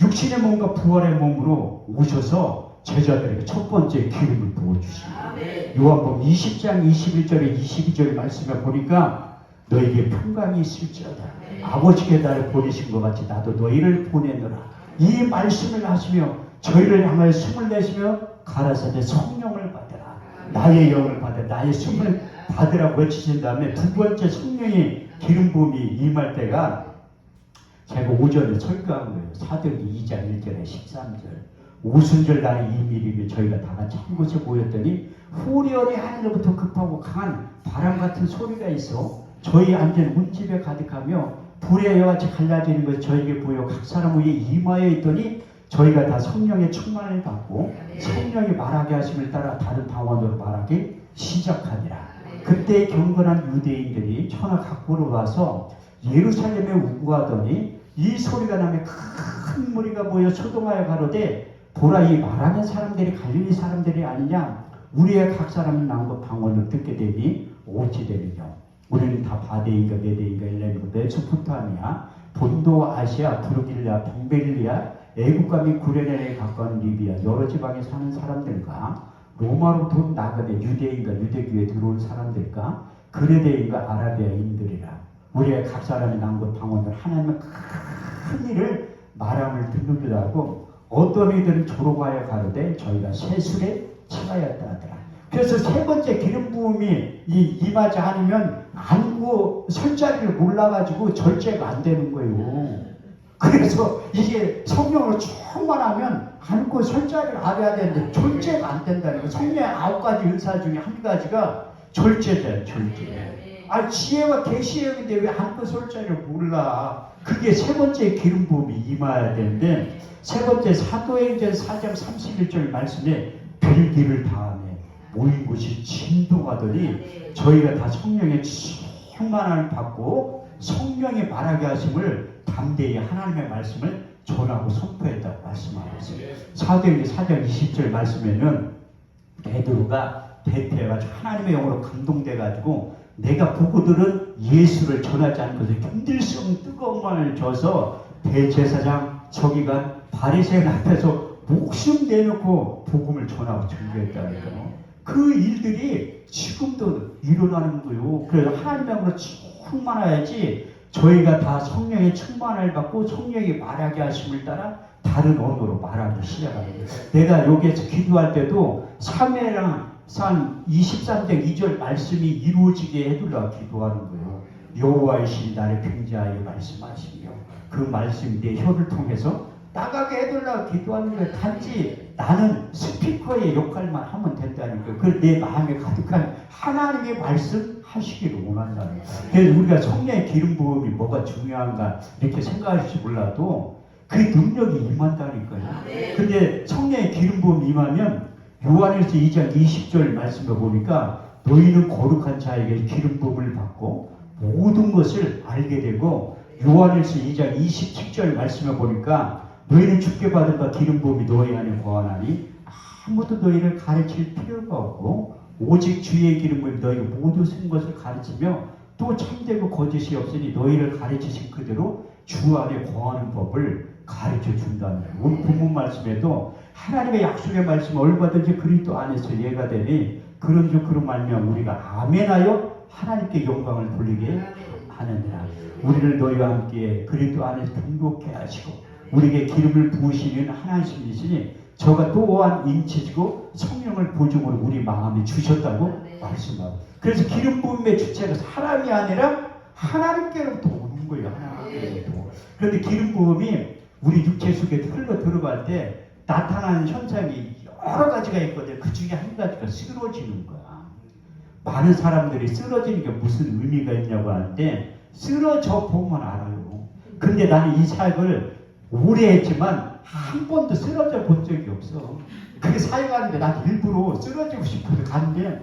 육신의 몸과 부활의 몸으로 오셔서 제자들에게 첫 번째 기름을 부어주십니다. 요한복음 20장 21절에 22절 말씀을 보니까 너에게 평강이 있을지어다. 아버지께 나를 보내신 것 같이 나도 너희를 보내노라. 이 말씀을 하시며 저희를 향하여 숨을 내쉬며 가라사대 성령을 받으라. 나의 영을 받아 나의 숨을 받으라고 외치신 다음에 두 번째 성령의 기름 부음이 임할 때가 제가 오전에 설교한 거예요. 사도행전 2장 1절에 13절 오순절 날에 이밀이며 저희가 다 같이 한 곳에 모였더니 후련히 하늘로부터 급하고 강한 바람 같은 소리가 있어 저희 앉은 문집에 가득하며 불의 여같이 갈라지는 것이 저에게 보여 각 사람 위에 임하여 있더니 저희가 다 성령의 충만을 받고 성령이 말하게 하심을 따라 다른 방언으로 말하기 시작하니라. 그때 경건한 유대인들이 천하 각부로 와서 예루살렘에 우구하더니 이 소리가 나며 큰 무리가 모여 소동하여 가로되 보라 이 말하는 사람들이 갈릴리 사람들이 아니냐. 우리의 각 사람이 난 것 방언을 듣게 되니 어찌 되느냐. 우리는 다 바데인가 메데인가 엘레인가 메소포타미아 본도 아시아 브루길리아 동베릴리아 애국과 및 구레네에 가까운 리비아 여러 지방에 사는 사람들과 로마로부터 나가되 유대인과 유대교에 들어온 사람들과 그레데인과 아라비아인들이라. 우리의 각 사람이 난 것 방언을 하나님의 큰 일을 말함을 듣는다고 어떤 이들은 조롱하여 가로되 저희가 세술에 취하였다 하더라. 그래서 세 번째 기름 부음이 임하지 않으면 안고 설 자리를 몰라가지고 절제가 안 되는 거예요. 그래서 이게 성령으로 충만하면 안고 설 자리를 알아야 되는데 절제가 안 된다는 거예요. 성령의 9가지 은사 중에 한 가지가 절제돼요. 절제. 아 지혜와 계시형인데 왜 안고 설 자리를 몰라. 그게 세 번째 기름 부음이 임해야 되는데 세 번째 사도행전 4장 31절 말씀에 별기를 다음에 모인 곳이 진동하더니 저희가 다 성령의 충만함을 받고 성령이 말하게 하심을 담대히 하나님의 말씀을 전하고 선포했다고 말씀하고 있어요. 사도행전 4장 20절 말씀에는 베드로가 대표해가지고 하나님의 영으로 감동돼가지고 내가 보고 들은 예수를 전하지 않은 것을 견딜 수 없는 뜨거운 말을 줘서 대제사장 서기관 바리새인 앞에서 목숨 내놓고 복음을 전하고 전개했다는 거예요. 그 일들이 지금도 일어나는 거예요. 그래서 하나님의 영으로 충만해야지 저희가 다 성령의 충만을 받고 성령이 말하게 하심을 따라 다른 언어로 말하기 시작하는 거예요. 내가 여기에서 기도할 때도 3회랑 23장 2절 말씀이 이루어지게 해두려고 기도하는 거예요. 여호와의 신이 나를 평지하여 말씀하시며 그 말씀이 내 혀를 통해서 나가게 해달라고 기도하는 거야. 단지 나는 스피커의 역할만 하면 된다니까. 그 내 마음에 가득한 하나님의 말씀 하시기를 원한다는 거야. 그래서 우리가 성령의 기름 부음이 뭐가 중요한가 이렇게 생각할지 몰라도 그 능력이 임한다니까요. 근데 성령의 기름 부음이 임하면 요한일서 2장 20절 말씀을 보니까 너희는 거룩한 자에게 기름 부음을 받고 모든 것을 알게 되고, 요한일서 2장 27절 말씀을 보니까 너희는 주께 받은 바 기름 부음이 너희 안에 거하나니 아무도 너희를 가르칠 필요가 없고 오직 주의 기름 부음이 너희 모든 쓴 것을 가르치며 또 참되고 거짓이 없으니 너희를 가르치신 그대로 주 안에 거하는 법을 가르쳐 준다는 거예요. 오늘 본문 말씀에도 하나님의 약속의 말씀 얼마든지 그리스도 안에서 이해가 되니 그런 말미암아 우리가 아멘하여 하나님께 영광을 돌리게 하느니라. 우리를 너희와 함께 그리스도 안에서 동독케 하시고 우리에게 기름을 부으시는 하나님이시니 저가 또한 인치시고 성령을 보증으로 우리 마음에 주셨다고 말씀하고, 그래서 기름 부음의 주체가 사람이 아니라 하나님께로부터 오는 거예요. 하나님께로부터. 그런데 기름 부음이 우리 육체 속에 흘러 들어갈 때 나타나는 현상이 여러 가지가 있거든요. 그 중에 한 가지가 쓰러지는 거야. 많은 사람들이 쓰러지는 게 무슨 의미가 있냐고 하는데 쓰러져 보면 알아요. 근데 나는 이 사역을 오래 했지만 한 번도 쓰러져 본 적이 없어. 그게 사역하는데 난 일부러 쓰러지고 싶어서 갔는데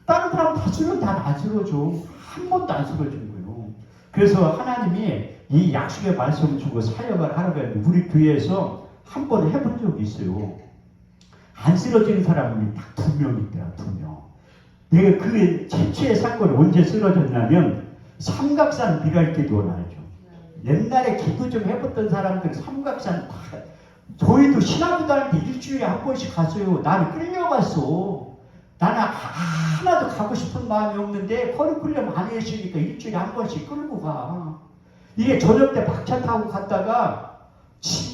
다른 사람 다 쓰러져. 한 번도 안 쓰러진 거예요. 그래서 하나님이 이 약속의 말씀을 주고 사역을 하라고 했는데 우리 교회에서 한 번 해본 적이 있어요. 안 쓰러지는 사람이 딱 2명 있더라. 2명. 내가 그 최초의 사건이 언제 쓰러졌냐면 삼각산 비랄기도 알죠. 옛날에 기도 좀 해봤던 사람들 삼각산 다, 저희도 신앙도 다니는데 일주일에 한 번씩 갔어요. 나는 끌려갔어. 나는 하나도 가고 싶은 마음이 없는데 커리큘럼 안 해주니까 일주일에 한 번씩 끌고 가. 이게 저녁 때 막차 타고 갔다가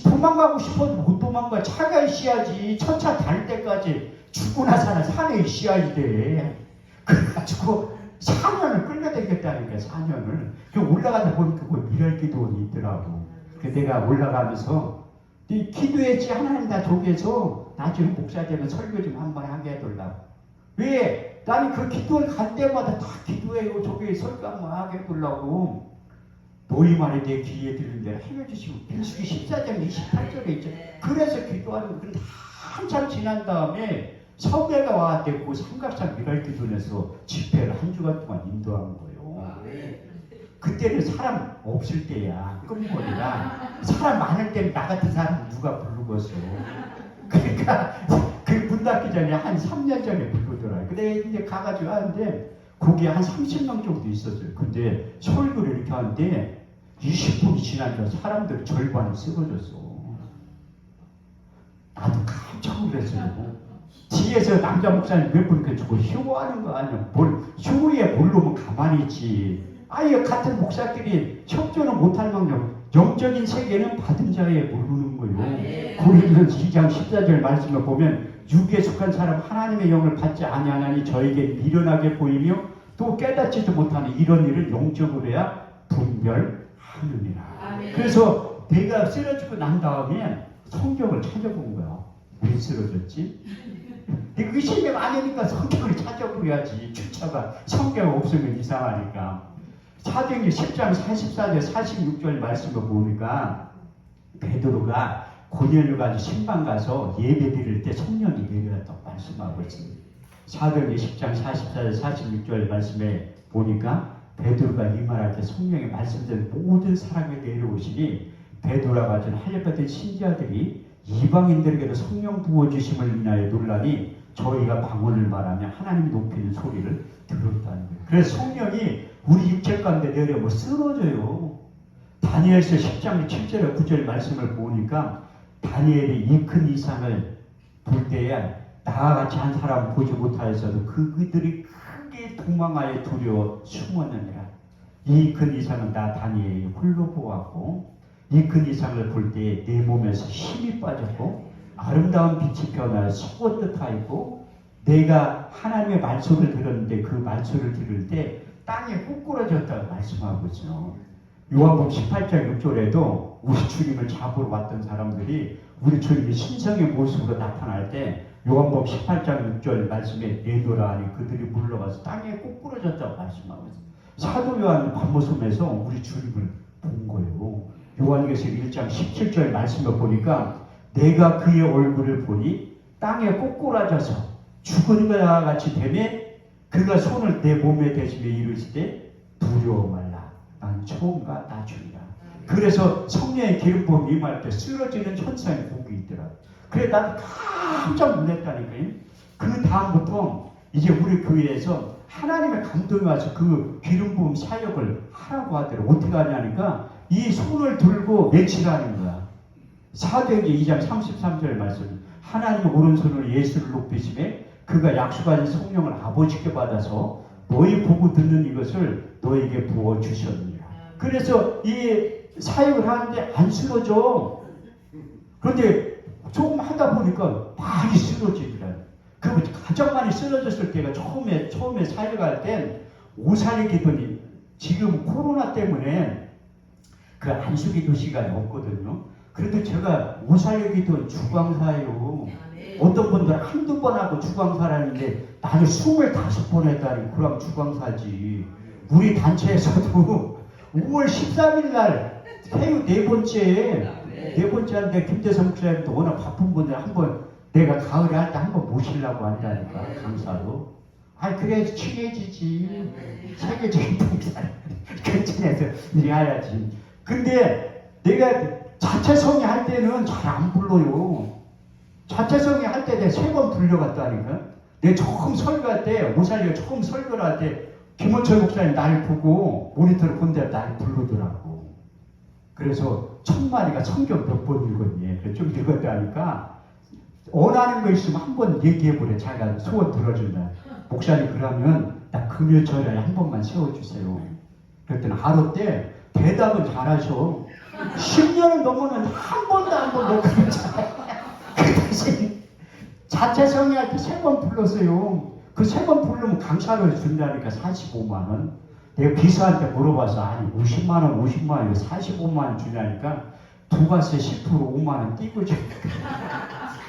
도망가고 싶어도 못 도망가. 차가 있어야지. 첫차 다닐 때까지 죽고나 사나 산에 있어야지 돼. 그래가지고 4년을 끌려다녔다니까. 4년을. 그 올라가다 보니까 그 미랄기도원이 있더라고. 그 내가 올라가면서 기도했지. 하나님 나 저기에서 나중에 목사 되면 설교 좀 한번 하게 해달라고. 왜? 나는 그 기도를 갈 때마다 다 기도해요. 저기 설교 한번 하게 해달라고. 너희 말에 내 귀에 들은 대로 해주시고 빌수기 14장 28절에 있죠. 그래서 기도하는 거. 한참 지난 다음에 서배가 와갖고 삼각산 미랄기도원에서 집회를 한 주간 동안 인도한 거예요. 그때는 사람 없을 때야. 끝머리라. 사람 많을 때는 나 같은 사람 누가 부르겠어. 그러니까 그 문 닫기 전에 한 3년 전에 부르더라고요. 근데 이제 가가지고 하는데 거기에 한 30명 정도 있었어요. 근데 설교를 이렇게 하는데 20분이 지나니까 사람들 절반이 쓰러졌어. 나도 깜짝 놀랐어요. 뒤에서 남자 목사님 몇 분 저거 휴고하는 거 아니야? 휴고에 모르면 가만히 있지. 아예 같은 목사끼리 협조는 못할 망정 영적인 세계는 받은 자에 모르는 거예요. 고린도전서 2장 14절 말씀을 보면 육에 속한 사람 하나님의 영을 받지 아니하나니 저에게 미련하게 보이며 또 깨닫지도 못하는 이런 일을 영적으로 해야 분별하느니라. 그래서 내가 쓰러지고 난 다음에 성경을 찾아본 거야. 왜 쓰러졌지? 내가 의심이 많으니까 성경을 찾아보야지. 주차가 성경 없으면 이상하니까. 사도행전 10장 44절 46절 말씀을 보니까 베드로가 고넬료 가지고 신방 가서 예배 드릴 때 성령이 내려왔다고 말씀하고 있습니다. 사도행전 10장 44절 46절 말씀에 보니까 베드로가 이 말할 때 성령의 말씀대로 모든 사람에 내려오시니 베드로가 가진 할례받은 신자들이 이방인들에게도 성령 부어주심을 인하여 놀라니 저희가 방언을 말하며 하나님 높이는 소리를 들었다는 거예요. 그래서 성령이 우리 육체 가운데 내려오면 쓰러져요. 다니엘서 10장 7절 9절 말씀을 보니까 다니엘이 이 큰 이상을 볼 때에 나와 같이 한 사람 보지 못하였어도 그들이 크게 도망하여 두려워 숨었느니라. 이 큰 이상은 나 다니엘이 홀로 보았고 이 큰 이상을 볼 때에 내 몸에서 힘이 빠졌고 아름다운 빛이 변하여 속옷 듯하였고 내가 하나님의 말소를 들었는데 그 말소를 들을 때 땅에 꾸꾸러졌다고 말씀하고 있어요. 요한복음 18장 6절에도 우리 주님을 잡으러 왔던 사람들이 우리 주님이 신성의 모습으로 나타날 때 요한복음 18장 6절 말씀에 내노라 하니 그들이 물러가서 땅에 꼭 부러졌다고 말씀하고 있어요. 사도 요한 밤모섬에서 우리 주님을 본 거예요. 요한계시록 1장 17절 말씀을 보니까 내가 그의 얼굴을 보니 땅에 꼬꾸라져서 죽은 것과 같이 되매 그가 손을 내 몸에 대시며 이르시되 두려워 말라 난 처음과 나중이라. 그래서 성령의 기름 부음이 임할 때 쓰러지는 천사의 복이 있더라. 그래 나도 깜짝 놀랐다니까요. 그 다음부터 이제 우리 교회에서 하나님의 감동이 와서 그 기름 부음 사역을 하라고 하더라고. 어떻게 하냐니까 이 손을 들고 외치라는 거야. 사도행전 2장 33절 말씀. 하나님의 오른손으로 예수를 높이시매 그가 약속하신 성령을 아버지께 받아서 너희 보고 듣는 이것을 너에게 부어주셨느니라. 그래서 이 사역을 하는데 안 쓰러져. 그런데 조금 하다 보니까 많이 쓰러지더라. 그 가장 많이 쓰러졌을 때가 처음에 사역할 땐 오살기도니 지금 코로나 때문에 그 안수기도 시간이 없거든요. 그래도 제가 오살기도 주광사예요. 어떤 분들은 한두 번 하고 주광사라는데 나는 25번 했다니 그럼 주광사지. 우리 단체에서도 5월 13일 날 회유 네 번째 하는데 김대성 목사님도 워낙 바쁜 분들 한번 내가 가을에 할 때 한번 모시려고 한다니까 강사로. 아 그래 친해지지. 세계적인 봉사 근처에서 일해야지. 근데 내가 자체성이 할 때는 잘 안 불러요. 자체성이 할 때 내가 3번 불려갔다니까. 내가 처음 설교할 때 오살리가 처음 설교를 할 때 김원철 목사님 날 보고 모니터를 본데 날 부르더라고. 그래서 천만이가 성경 몇 번 읽었니? 좀 읽었다니까 원하는 거 있으면 한번 얘기해보래. 자기가 소원 들어준다. 목사님 그러면 나 금요일에 한 번만 세워주세요. 그랬더니 하루 때 대답은 잘하셔. 10년을 넘으면 한 번도 안 보고 그 대신 자체 성의할 때 3번 불렀어요. 그 3번 부르면 강사를 준다니까 45만 원. 내가 기사한테 물어봐서 아니 50만 원 45만 원 주냐니까 두 가세 10% 5만 원 띄고 줘.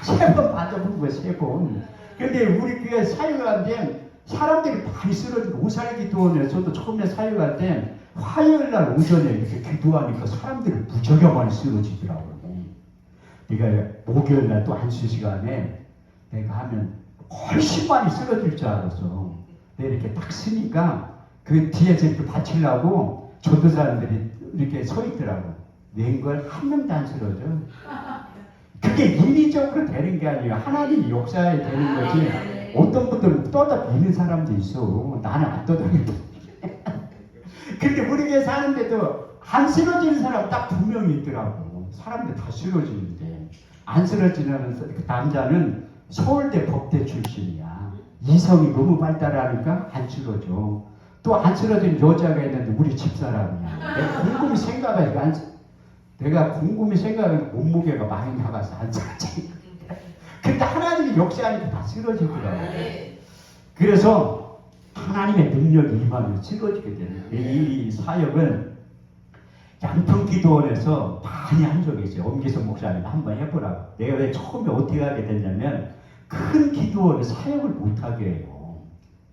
3번 받아본 거야 3번. 근데 우리 교회 사역할 때 사람들이 많이 쓰러지고 오살기도원에서도 처음에 사역할 때 화요일날 오전에 이렇게 기도하니까 사람들이 무지하게 많이 쓰러지더라고요. 내가 목요일날 또 안수 시간에 내가 하면 훨씬 많이 쓰러질 줄 알았어. 내가 이렇게 딱 쓰니까 그 뒤에서 이렇게 받치려고 전도사님들이 이렇게 서 있더라고. 웬걸 한 명도 안 쓰러져. 그게 인위적으로 되는 게 아니에요. 하나님이 역사에 되는 거지. 어떤 분들은 떠다니는 사람도 있어. 나는 안 떠다니는데. 근데 우리 교회 사는데도 안 쓰러지는 사람 딱 2명이 있더라고. 사람들 다 쓰러지는데 안 쓰러지는 그 남자는 서울대 법대 출신이야. 이성이 너무 발달하니까 안 쓰러져. 또 안 쓰러진 여자가 있는데 우리 집사람이야. 내가 곰곰이 생각하면 몸무게가 많이 나가서 안 쓰러지. 근데 하나님이 역사하니까 다 쓰러지더라고. 그래서 하나님의 능력이 임하면 쓰러지게 되는 이 사역은 양평기도원에서 많이 한 적이 있어요. 엄기성 목사님 한번 해보라고. 내가 왜 처음에 어떻게 하게 됐냐면 큰 기도원에 사역을 못하게 해요.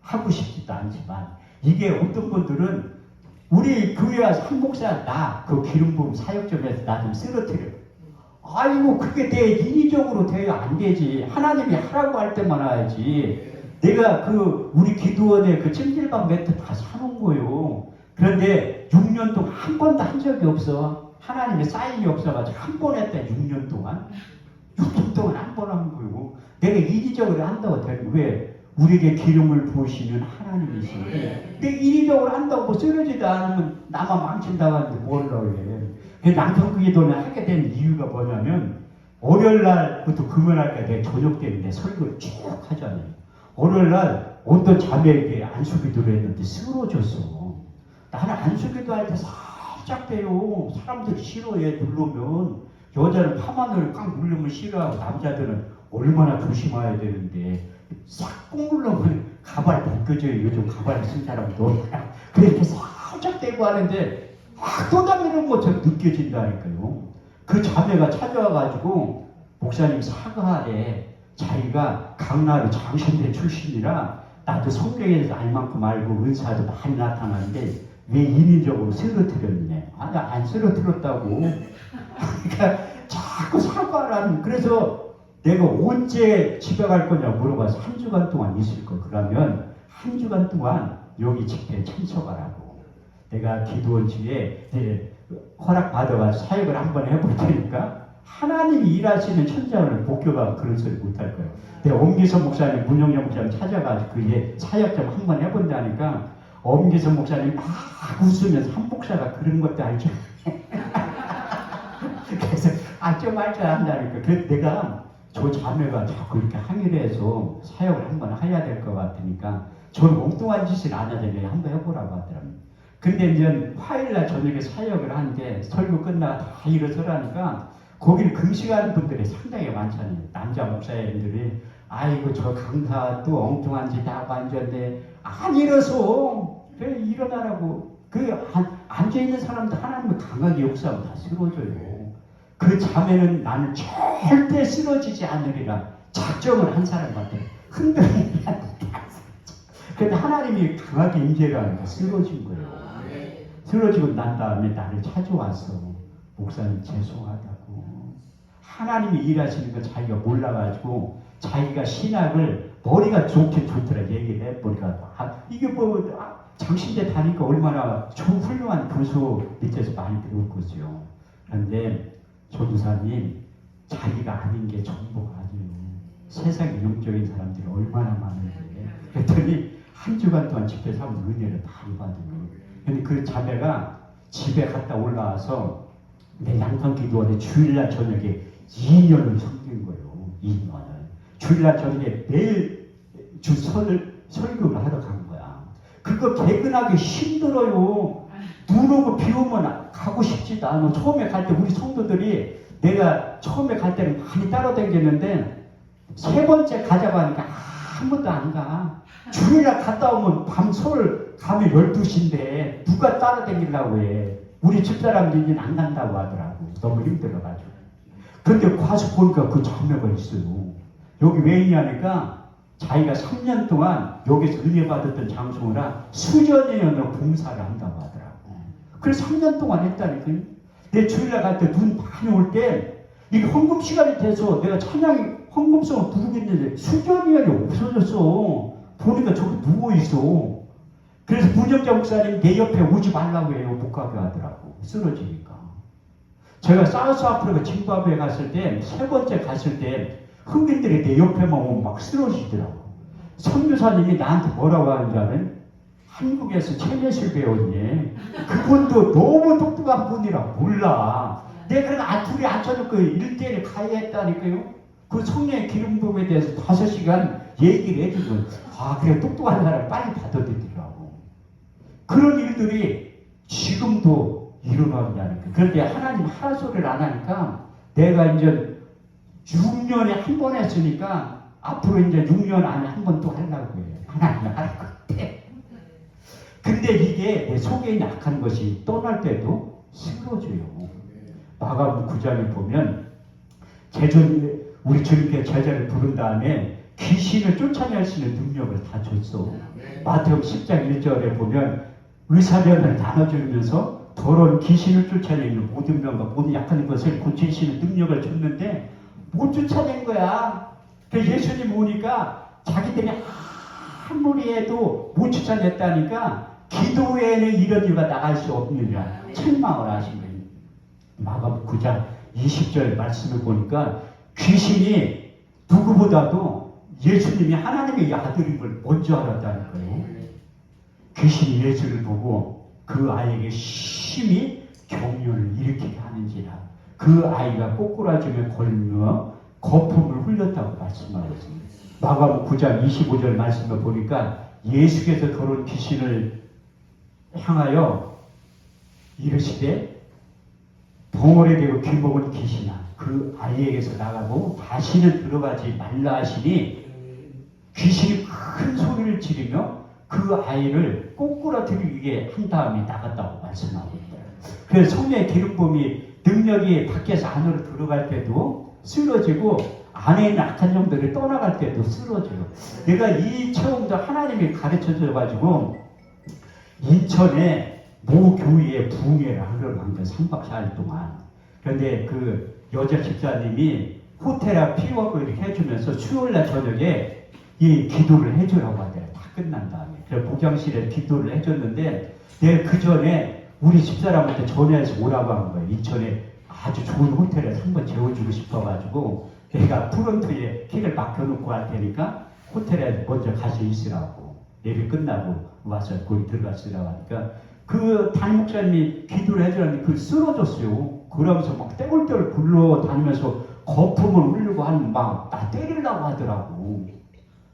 하고 싶지도 않지만 이게 어떤 분들은 우리 교회와 한 목사 나 그 기름 부음 사역 좀 해서 나 좀 쓰러뜨려. 아이고 그게 내 인위적으로 돼야 안 되지. 하나님이 하라고 할 때만 하야지. 내가 그 우리 기도원에 그 찜질방 매트 다 사놓은 거예요. 그런데 6년 동안 한 번도 한 적이 없어. 하나님의 사인이 없어가지고 한 번 했다. 6년 동안 한 번 한 거예요. 내가 인위적으로 한다고 되는 왜? 우리에게 기름을 부으시는 하나님이시는데 내가 인위적으로 한다고 뭐 쓰러지도 않으면 나만 망친다고 하는데 뭐라고 해. 남편기도는 하게 된 이유가 뭐냐면 월요일날부터 금요일날까지 내 저녁 때문에 설교를 쭉 하잖아요. 월요일날 어떤 자매에게 안수기도를 했는데 쓰러졌어. 나는 안수기도 할 때 살짝 빼요. 사람들이 싫어해. 누르면 여자는 파마늘을 꽉 누르면 싫어하고 남자들은 얼마나 조심해야 되는데 싹 꾹 누르면 가발 벗겨져요. 요즘 가발 쓴 사람도. 그렇게 살짝 떼고 하는데 확 쏟아내는 것처럼 느껴진다니까요. 그 자매가 찾아와가지고 목사님 사과하래. 자기가 강나루 장신대 출신이라 나도 성경에서 알 만큼 알고 은사도 많이 나타나는데 왜 인위적으로 쓰러뜨렸네. 아니 안 쓰러뜨렸다고. 그러니까 자꾸 사과라는. 그래서 내가 언제 집에 갈 거냐 물어봐서 한 주간 동안 있을 거. 그러면 한 주간 동안 여기 집회에 참석하라고. 내가 기도원지에 허락 받아가지고 사역을 한번 해볼 테니까 하나님이 일하시는 천장을 목교가 그런 소리 못할 거예요. 내가 엄기선 목사님, 문영영 목사님 찾아가지고 그 사역 좀 한번 해본다니까 엄기선 목사님 막 웃으면서 한 목사가 그런 것도 알죠. 그래서 좀 할 줄 안다니까. 그래서 내가 저 자매가 자꾸 이렇게 항의를 해서 사역을 한번 해야 될 것 같으니까 저는 엉뚱한 짓을 안 하더니 한번 해보라고 하더라고요. 근데 이제 화요일날 저녁에 사역을 하는데 설교 끝나고 다 일어서라니까 거기를 금식하는 분들이 상당히 많잖아요. 남자 목사님들이 아이고 저 강사 또 엉뚱한 짓 하고 앉았네. 안 일어서. 그래 일어나라고. 앉아있는 사람도 하나님은 강하게 역사하면 다 쓰러져요. 그 자매는 나는 절대 쓰러지지 않으리라 작정을 한 사람 같아요. 흔들리지 않는다. 근데 하나님이 강하게 임재를 하니까 쓰러진 거예요. 쓰러지고 난 다음에 나를 찾아왔어. 목사님 죄송하다고. 하나님이 일하시는 거 자기가 몰라가지고 자기가 신학을 머리가 좋긴 좋더라 얘기를 해. 머리가 이게 장신대 다니까 얼마나 좋은 훌륭한 교수 밑에서 많이 배울 거죠. 그런데 조두사님 자기가 아닌 게 전부가 아니에요. 세상에 영적인 사람들이 얼마나 많은데. 그랬더니 한 주간 동안 집회에서 하면 은혜를 많이 받아요. 근데 그 자매가 집에 갔다 올라와서 내 양산기도원에 주일날 저녁에 2년을 섬긴 거예요. 2년을. 주일날 저녁에 매일 설교를 하러 간 거야. 그거 개근하기 힘들어요. 눈 오고 비 오면 가고 싶지도 않아. 처음에 갈 때 우리 성도들이 내가 처음에 갈 때는 많이 따라다녔는데 세 번째 가자고 하니까 아무도 안 가. 주일날 갔다 오면 밤 서울 가면 12시인데 누가 따라다니려고 해. 우리 집사람들이 안 간다고 하더라고. 너무 힘들어가지고. 그런데 가서 보니까 그 자매가 있어요. 여기 왜 있냐니까 자기가 3년 동안 여기서 은혜 받았던 장소라 수전의 연으로 봉사를 한다고 하더라고. 그래서 3년 동안 했다니까요. 내 주일날 갈 때 눈 많이 올 때 이게 헌금 시간이 돼서 내가 찬양이 헌금성을 부르겠는데 수전위원이 없어졌어. 보니까 저기 누워있어. 그래서 문영자 목사님 내 옆에 오지 말라고 해요. 못 가게 하더라고. 쓰러지니까. 제가 사우스 아프리카 짐바브웨 갔을 때 세 번째 갔을 때 흑인들이 내 옆에만 오면 막 쓰러지더라고. 선교사님이 나한테 뭐라고 하는지 아는? 한국에서 체내실 배웠니? 그분도 너무 똑똑한 분이라 몰라. 내가 그래서 둘이 앉혀놓고 1대1 가야 했다니까요. 그 성령의 기름 부음에 대해서 5시간 얘기를 해주고 그래 똑똑한 사람 빨리 받아들이더라고. 그런 일들이 지금도 일어나냐니까. 그런데 하나님 하라 소리를 안 하니까 내가 이제 6년에 한 번 했으니까 앞으로 이제 6년 안에 한 번 또 하려고 해요. 하나님 할 것 같아. 근데 이게 내 속에 약한 것이 떠날 때도 쓰러져요. 마가복음 9장에 보면 우리 주님께 제자를 부른 다음에 귀신을 쫓아낼 수 있는 능력을 다 줬어. 마태복음 10장 1절에 보면 의사전을 나눠주면서 더러운 귀신을 쫓아내는 모든 병과 모든 약한 것을 고치시는 능력을 줬는데 못 쫓아낸 거야. 그래서 예수님 오니까 자기들이 아무리 해도 못 쫓아냈다니까 기도 외에는 이런 일가 나갈 수 없느냐 책망을 하신 거예요. 마가복음 9장 20절 말씀을 보니까 귀신이 누구보다도 예수님이 하나님의 아들임을 먼저 알았다는 거예요. 귀신이 예수를 보고 그 아이에게 심히 경련을 일으키게 하는지라 그 아이가 꼬꾸라짐에 걸며 거품을 흘렸다고 말씀하셨습니다. 마가복음 9장 25절 말씀을 보니까 예수께서 들어온 귀신을 향하여 이르시되 벙어리 되고 귀먹은 귀신아 그 아이에게서 나가고 다시는 들어가지 말라 하시니 귀신이 큰 소리를 지르며 그 아이를 꼬꾸라뜨리게 한 다음에 나갔다고 말씀하고 있다. 그래서 성령의 기름 부음이 능력이 밖에서 안으로 들어갈 때도 쓰러지고 안에 있는 악한 영들이 떠나갈 때도 쓰러져요. 내가 이 체험도 하나님이 가르쳐줘가지고 인천에 모 교회에 부흥회를 하러 간 거예요. 3박 4일 동안. 그런데 그 여자 집사님이 호텔에 피워를 해주면서 수요일날 저녁에 이 기도를 해주라고 하더라고요. 다 끝난 다음에. 그래서 복장실에 기도를 해줬는데 내가 그 전에 우리 집사람한테 전화해서 오라고 한 거예요. 인천에 아주 좋은 호텔에 한번 재워주고 싶어가지고 내가 프론트에 키를 맡겨놓고 할 테니까 호텔에 먼저 가서 있으라고. 예배 끝나고 와서 거기 들어갔으라고 하니까 그 담임 목사님이 기도를 해주라니 그 쓰러졌어요. 그러면서 막 떼굴떼굴 굴러다니면서 거품을 흘리고 하는 막 나 때리려고 하더라고.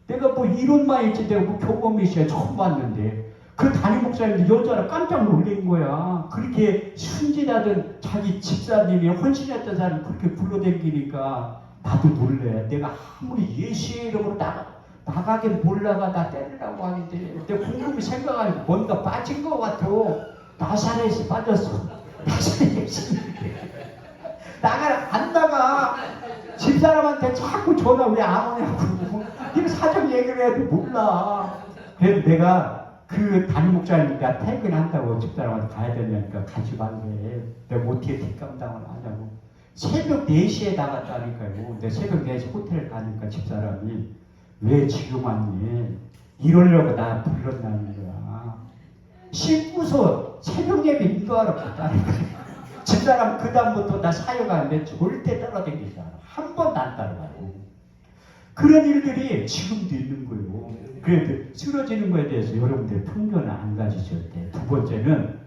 내가 뭐 이런 말일지 내가 뭐 교범이 시에 처음 봤는데 그 담임 목사님도 여자를 깜짝 놀란 거야. 그렇게 순진하던 자기 집사님이 헌신했던 사람이 그렇게 불러댕기니까 나도 놀래. 내가 아무리 예수의 이름으로 나가긴 몰라가 나 때리라고 하는데 내 곰곰이 생각하니까 뭔가 빠진 것 같아. 나사렛이 빠졌어. 나사렛이 나가 안 나가. 집사람한테 자꾸 전화 왜 안 오냐고. 이거 사정 얘기를 해도 몰라. 그래서 내가 그 담임 목사님과 퇴근한다고 집사람한테 가야 되냐니까 가지 말래. 내가 어떻게 뒷감당을 하냐고. 새벽 4시에 나갔다니까요. 근데 새벽 4시 호텔 가니까 집사람이 왜 지금 왔니? 이러려고 나 불렀다는 거야. 씻고서 새벽 예배 인도하러 갔다니까. 집사람 그 다음부터 나 사역하는데 절대 따라다니지 않아. 한 번도 안 따라가고. 그런 일들이 지금도 있는 거예요. 그래도 쓰러지는 거에 대해서 여러분들 편견을 안 가지실 때. 두 번째는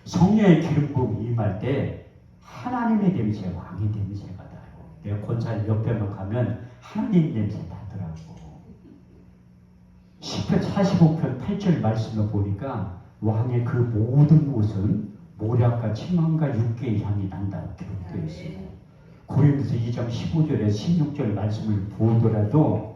성령의 기름 부음이 임할 때 하나님의 냄새, 왕의 냄새가 나요. 내가 권사님 옆에만 가면 하나님 냄새 나더라고. 시편 45편 8절 말씀을 보니까 왕의 그 모든 곳은 모략과 침황과 육개의 향이 난다고 기록되어 있어요. 고린도서 2장 15절에 16절 말씀을 보더라도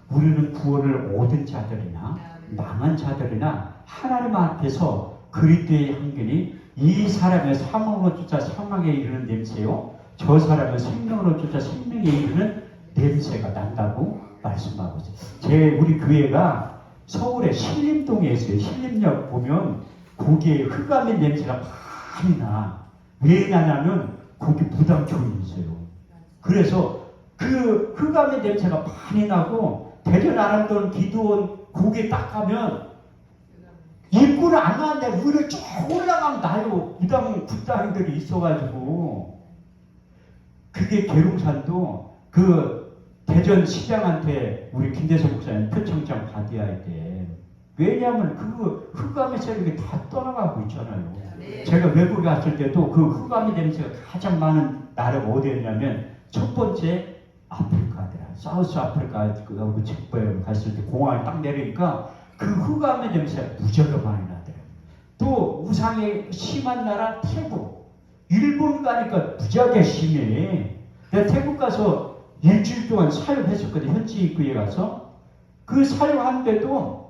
우리는 구원을 얻은 자들이나 망한 자들이나 하나님 앞에서 그리스도의 향기니 이 사람의 사망으로 쫓아 사망에 이르는 냄새요 저 사람의 생명으로 쫓아 생명에 이르는 냄새가 난다고 말씀하고 있어요. 우리 교회가 서울의 신림동에 있어요. 신림역 보면 거기에 흑암의 냄새가 많이 나. 왜 나냐면 거기 무당촌이 있어요. 그래서 그 흑암의 냄새가 많이 나고 대전 아람돈 기도원 거기에 딱 가면 입구를 안 나는데 위를 쭉 올라가면 나요. 무당 굿당들이 있어가지고 그게 계룡산도 그 대전 시장한테 우리 김대성 목사님 표창장 받아야 돼. 왜냐하면 그 흑암의 세력이 다 떠나가고 있잖아요. 네. 제가 외국에 갔을 때도 그 흑암의 냄새가 가장 많은 나라가 어디였냐면 첫 번째 아프리카더라. 사우스 아프리카 그 책보에 갔을 때 공항에 딱 내리니까 그 흑암의 냄새가 무지하게 많이 나더라고요. 또 우상이 심한 나라 태국, 일본 가니까 무지하게 심해. 내가 태국 가서 일주일 동안 사역했었거든요. 현지 입구에 가서 그 사역하는데도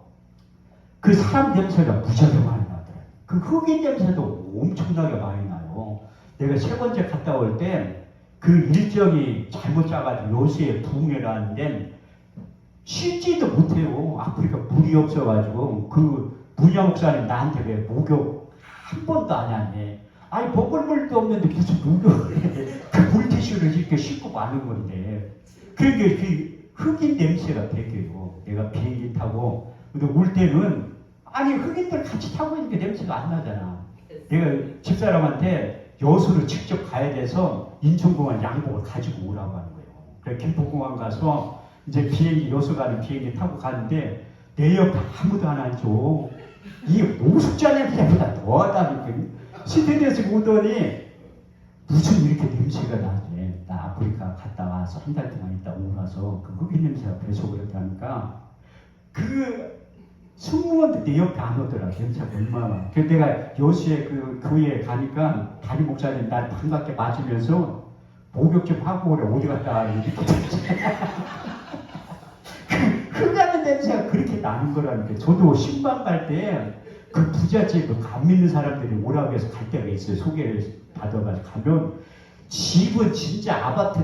그 사람 냄새가 무지하게 많이 나더라고요. 그 흑인 냄새도 엄청나게 많이 나요. 내가 세 번째 갔다 올 때 그 일정이 잘못 짜가지고 요새에 부흥회를 하는데 쉬지도 못해요. 아프리카 물이 없어가지고 그 문야 목사님 나한테 왜 목욕 한 번도 안 하네. 아니 먹을 물도 없는데 무슨 목욕을 해. 그 물티슈를 이렇게 씻고 마는 건데 그게 그 흑인 냄새가 되게요. 내가 비행기 타고 근데 올 때는 아니 흑인들 같이 타고 있는 게 냄새가 안 나잖아. 내가 집사람한테 여수로 직접 가야 돼서 인천공항 양복을 가지고 오라고 하는 거예요. 그래서 김포공항 가서 이제 비행기 여수 가는 비행기 타고 가는데 내 옆에 아무도 안 앉아. 이 노숙자 냄새보다 더하다니까. 시드니에서 오더니 무슨 이렇게 냄새가 나지. 나 아프리카 갔다 와서 한 달 동안 있다 오고 나서 그 흑인 냄새가 배속을 했다니까 그 승무원도 내 옆에 안 오더라. 냄새가 얼마나. 그래서 내가 여수에 그 교회에 가니까 담임 목사님 날 반갑게 맞으면서 목욕 좀 하고 오래 어디 갔다 와 이렇게 그 흑암의 냄새가 그렇게 나는 거라니까. 저도 신방 갈 때 그 부잣집을 감 믿는 사람들이 오라고 해서 갈 때가 있어요. 소개를 받아가지고 가면 집은 진짜 아파트